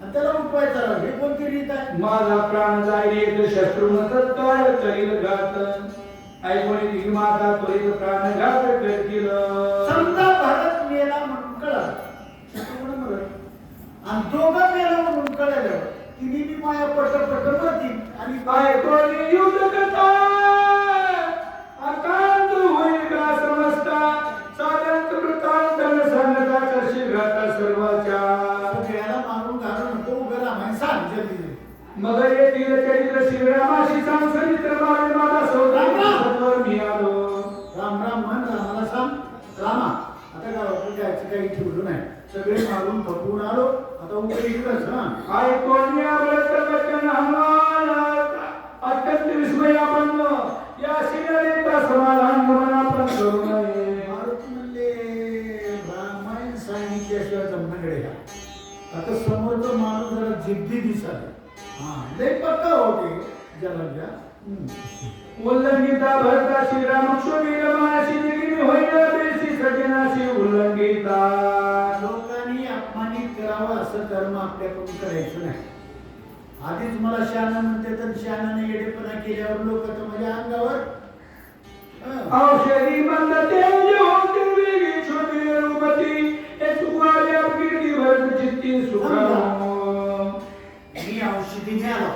आणि त्याला उपाय करा. हे कोणती रीत आहे. माझा प्राण जाईल एक शत्रुन तत्काळ करील घात ऐकून ती माता त्वरित प्राण घात करतील. समजा भारत मेला म्हणून कळलं शत्रुघ्न मरत आणि दोघं मेला म्हणून कळलं की मी माया पट मरतील आणि ऐकून युद्ध कथा अकांत होईल का समजता साधंत वृत्तांत सांगता करशील घाता सर्वाच्या. सगळ्याला मारून घालून नको उभं रामायण सांग जल्दी. मग येथील चरित्र श्रीरामाशी सांग चरित्र बाळे माझा सौदागर मी आलो. राम राम म्हण रामाला सांग रामा आता गावाकडे जायचं काही ठेवलं नाही. सगळे मारून थकवून आलो आता उभे इकडंच ना. ऐकून या व्रत वचन हनुमान अत्यंत विस्मयापन्न या शिलालेखा समाधान म्हणून आपण करू नये. मारुती म्हणले रामायण सांगितल्याशिवाय जमण्याकडे का. आता समोरचा माणूस जरा जिद्दी दिसत लय पक्का होते जरा उल्लंघिता भरता श्रीराम शोभील मानसी निगिनी होईल बेसी सजनाशी उल्लंघिता. लोकांनी अपमानित करावं असं कर्म आपल्याकडून करायचं नाही. आधीच मला शहाणा म्हणते तर शहाणाने येडेपणा केल्यावर लोक तर माझ्या अंगावर औषधी बंद तेज होती वेगी छोटी रूपती हे सुखाल्या कीर्ती भरत चित्ती सुख. मी औषधी घ्यायला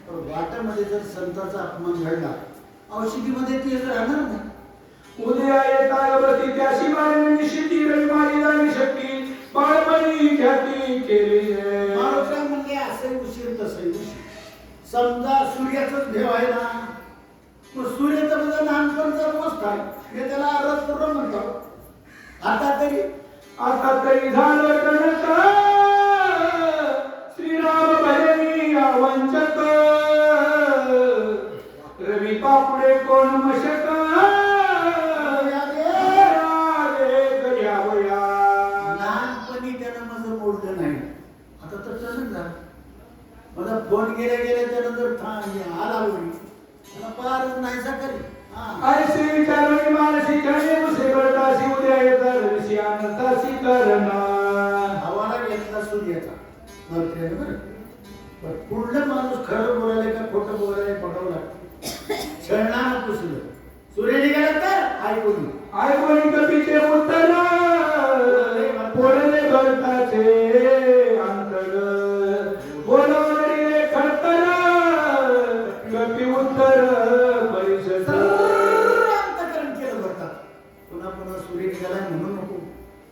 पण वाटामध्ये जर संतांचा अपमान घडला औषधीमध्ये ती राहणार नाही. उद्या येता गवती त्याशी मारणी निशिती रविवारी जाणी शक्ती बाळपणी ख्याती केली. मारुतीला म्हणले असे उशीर तसे उशीर. समजा सूर्याचंच भेव आहे ना मग सूर्य तर माझा लहानपणचा गोष्ट आहे हे त्याला आरत पूर्ण म्हणतो. आता तरी झालं कनक श्रीराम भजनी वंचक रवी पापुडे कोण मशक याचा मर्त्यानं बरं. पण पुढलं माणूस खरं बोलायला का खोटं बोलायला बघावं लागतं. छळणानं पुसलं सूर्य निघाला तर ऐकून ऐकून कपीचे उत्तर बोलले भरताचे अंतर बोलवले खडतर कपी उत्तर परिषद अंतकरण केलं भरतात. पुन्हा पुन्हा सूर्य निघाला म्हणू नको.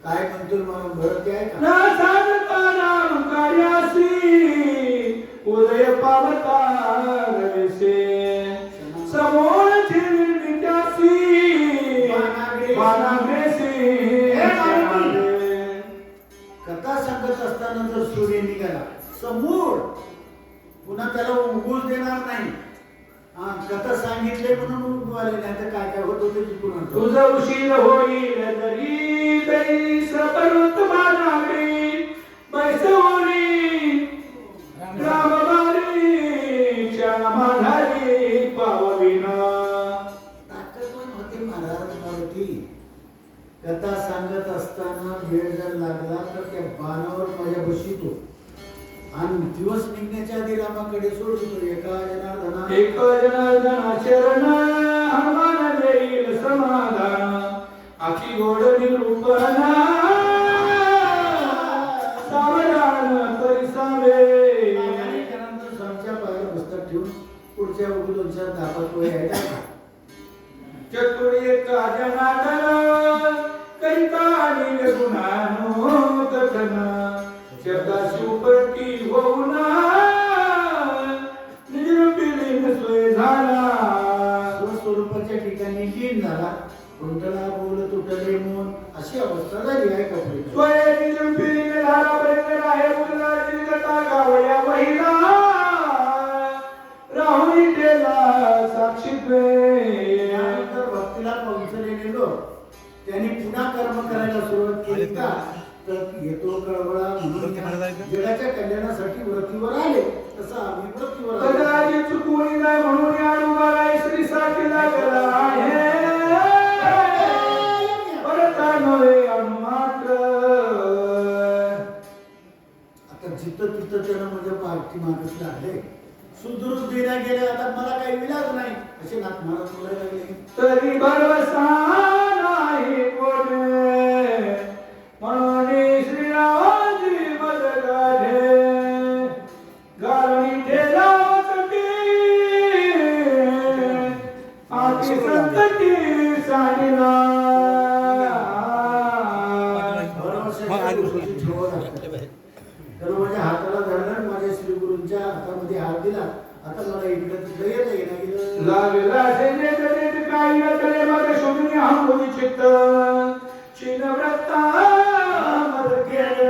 काय म्हणतोय म्हणून भरत ते ऐका. ना सांगताना कार्यासी उदय पावता रवेसे समोर निर्मित्यासी कथा सांगत असताना जर सूर्य निघाला समोर पुन्हा त्याला उगवूच देणार नाही. कथा सांगितले म्हणून उगवाले नाही तर काय काय होत होते तिकडून तुझं उशीर होईल तरी तरी सपर्वत मानागरी बैसवणी रामबारी श्यामाधारी पावविना ताकदवान होते महाराज मारुती. कथा सांगत असताना वेळ जर लागला तर त्या बाणावर माझ्या बसतो आणि दिवस निघण्याच्या आधी रामाकडे सोडतो. एका जनार्दना एक जनार्दना शरण हनुमान देईल समाधान आखी गोड निरूपणा सावधान परिसावे. त्यानंतर स्वामीच्या पायावर पुस्तक ठेवून पुढच्या उभी 2-4 दापात वय आहे. चतुर एक जनार्दन करिता निर्गुणानो कथन शब्दाशुपती होऊना निरुपिलीन सोय झाला. स्वस्वरूपाच्या ठिकाणी लीन झाला. कुंटला बोल तुटले मन अशी अवस्था झाली आहे. कपडे सोय निरुपिलीन झाला पर्यंत आहे मुलगा जिगता गावया महिला राहुली तेला साक्षीत्वे. त्यानंतर भक्तीला पोहोचलेले लोक त्यांनी पुन्हा कर्म करायला सुरुवात केली का तर येतो कळवळा म्हणून जगाच्या कल्याणासाठी व्रतीवर आले. तसं आम्ही व्रतीवर आलो. कदाचित चुकून नाही म्हणून या डोंगराला श्री साठी लागला आहे परता नव्हे अनुमात्र. आता जिथं तिथं त्यानं म्हणजे पाठी माणूस लागले. सुधरून देण्या गेले. आता मला काही विलाज नाही असे नाथ महाराज बोलायला लागले. तरी भरवसा नाही कोणे म्हणून श्रीरामाजी मद गाढे गारणी ठेलावती आती संकटी साडीला. तर माझ्या हाताला धरलं माझ्या श्री गुरूंच्या हातामध्ये हात दिला. आता मला इकडे तिकडे येता येणार लागला सेनेत काही नसले मग शोधून हा मुली चित्त चिन व्रता मर गेले.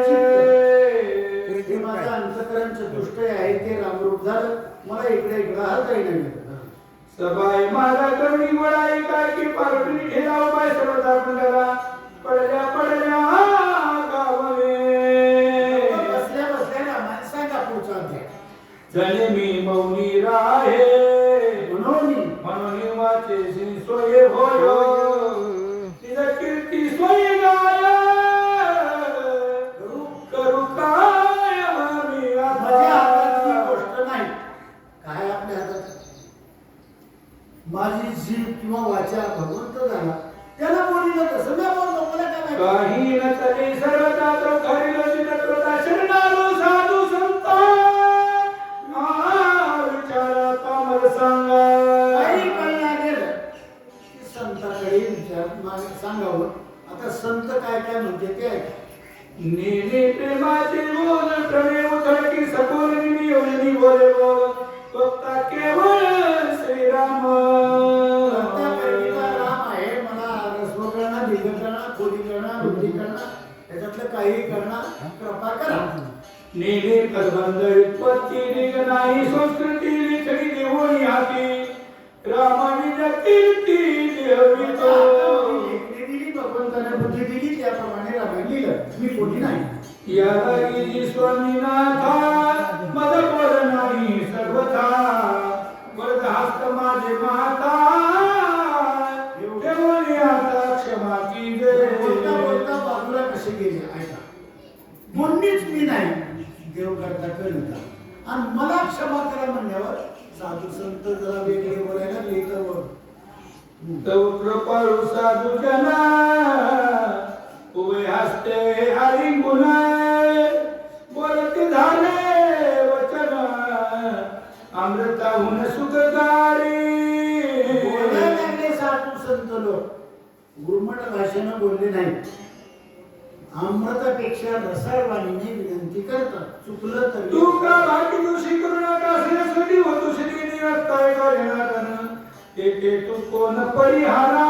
हे माझं अंतकरण चतुष्ट आहे ते रामरूप झालं. मला इकडे हात येणार सबाई माझा करुणी गोळाई काय की पार्वती ठेला उपाय सर्वदा मंडला पडल्या पडल्या गाववे. बसल्या बसल्या रामायण सांगा पुढचा अध्याय. जने मी मौनी राहे म्हणून वाचे सोये होय तिचा कीर्ती सोयी गाय करू काय आम्ही आता. गोष्ट नाही काय आपल्या हातात. माझी जीव किंवा वाचा भगवंत झाला त्याला बोलिलं तसं मी बोललो. मला काय काही न तरी सर्वदा तो खरीलो चित्रता शरणालो साधू संत विचारा पामर सांगा. काही कळला गेलं की संताकडे विचार सांगावं. आता संत काय काय म्हणते ते ऐका. नेने प्रेमाचे बोल प्रेम उधळकी सखोल नियोजनी बोले बोल फक्त केवळ श्रीराम. राम आहे. मला रस्व करणं दीर्घ करणं खोली करणं वृद्धी करणं त्याच्यातलं काही करणं कृपा करा. नेने करबंद उत्पत्ती निघ नाही संस्कृती लिखणी देवोनी हाती रामानी कीर्ती देवितो. दिली भगवंताने बुद्धी दिली त्याप्रमाणे रामाने लिहिलं. मी कोणी नाही. याला गेली स्वामीनाथा मद बोल नाही सर्वथा वरद हस्त माझे माता देवोनी आता क्षमा की जय. बोलता बोलता बाजूला कसे गेले ऐका. कोणीच मी नाही. देव करता करिता. आणि मला क्षमा करा म्हणल्यावर साधू संत जरा वेगळे बोलायला लागले तर तव कृपाळू साधू जना उभे हसते हरी गुण बोलते झाले वचन अमृताहून सुखकारी. बोलायला लागले साधू संत लोक, गुरुमठ भाषेनं बोलले नाही. अमृतापेक्षा रसाळवाणीने विनंती करतात, चुकलं तर तू का भाटी दोषी करू नका श्री होतो श्री निरस्ताय का जनार्दन ते तू कोण परिहारा.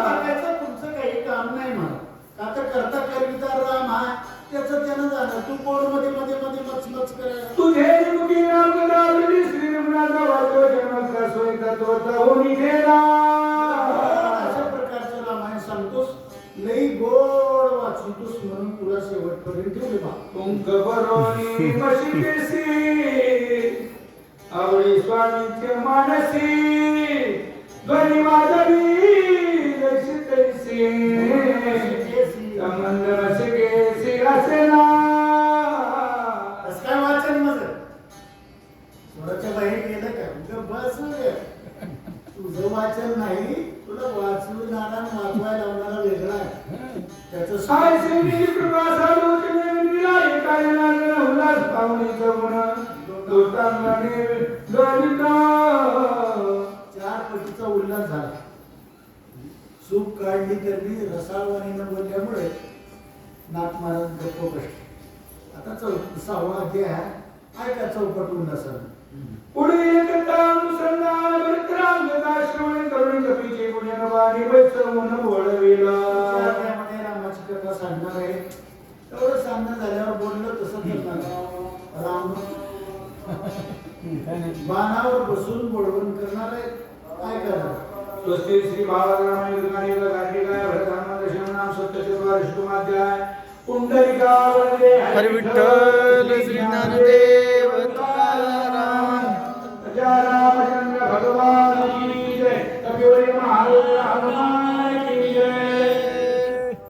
बघायचं तुमचं काही काम नाही म्हणा, का तर करता करिता राम हा त्याचं त्यानं जाणं. तू कोण मध्ये मध्ये मध्ये मचमच करायला तुझे मुखी नाम गावली श्री रमणाचा वाचो जन्म सोय तत्वता होनी गेला. अशा प्रकारचं रामायण सांगतोस, लई गोड वाचतोस म्हणून तुला शेवटपर्यंत ठेवले बा. तुंक बरोनी मशी केसी आवडी स्वामीचे मानसी ध्वनी वाजवी जैसी तैसी संबंध असे केसी असेना. कसं काय वाचन माझं थोडंच्या बाहेर गेलं का उगं बस रे. तुझं वाचन नाही, तुला वाचवणारा वाचवायला लावणारा वेगळा आहे. त्याचं साय श्रीजी कृपा साधूचे निराळे कायनानं उल्हास पावनीचं गुण दोतांगणे गणिता. 4 पटीचा उल्हास झाला. चूक काढली तर मी रसाळवाणीनं बोलल्यामुळे नाथ महाराज गप्प बसले. आता 6वा अध्याय आहे, ऐका चौपट उल्हासानं. पुढे एकता अनुसंधान भरतरांगता श्रवण करून कपीचे पुण्यन वाणी बैसवून बोलविला. त्यामध्ये रामाची कथा सांगणार आहे. तेवढं सांगणं झाल्यावर बोललं तसं करणार. राम बाणावर बसून बोलवण करणार आहे. काय करणार? स्वस्ति श्री भागवत युगाने गांधीकाय भरतराम दशम नाम सप्तचत्वार अष्टमाध्याय पुंडलिका वंदे हरी विठ्ठल श्री ज्ञानदेव तुकाराम. गजानन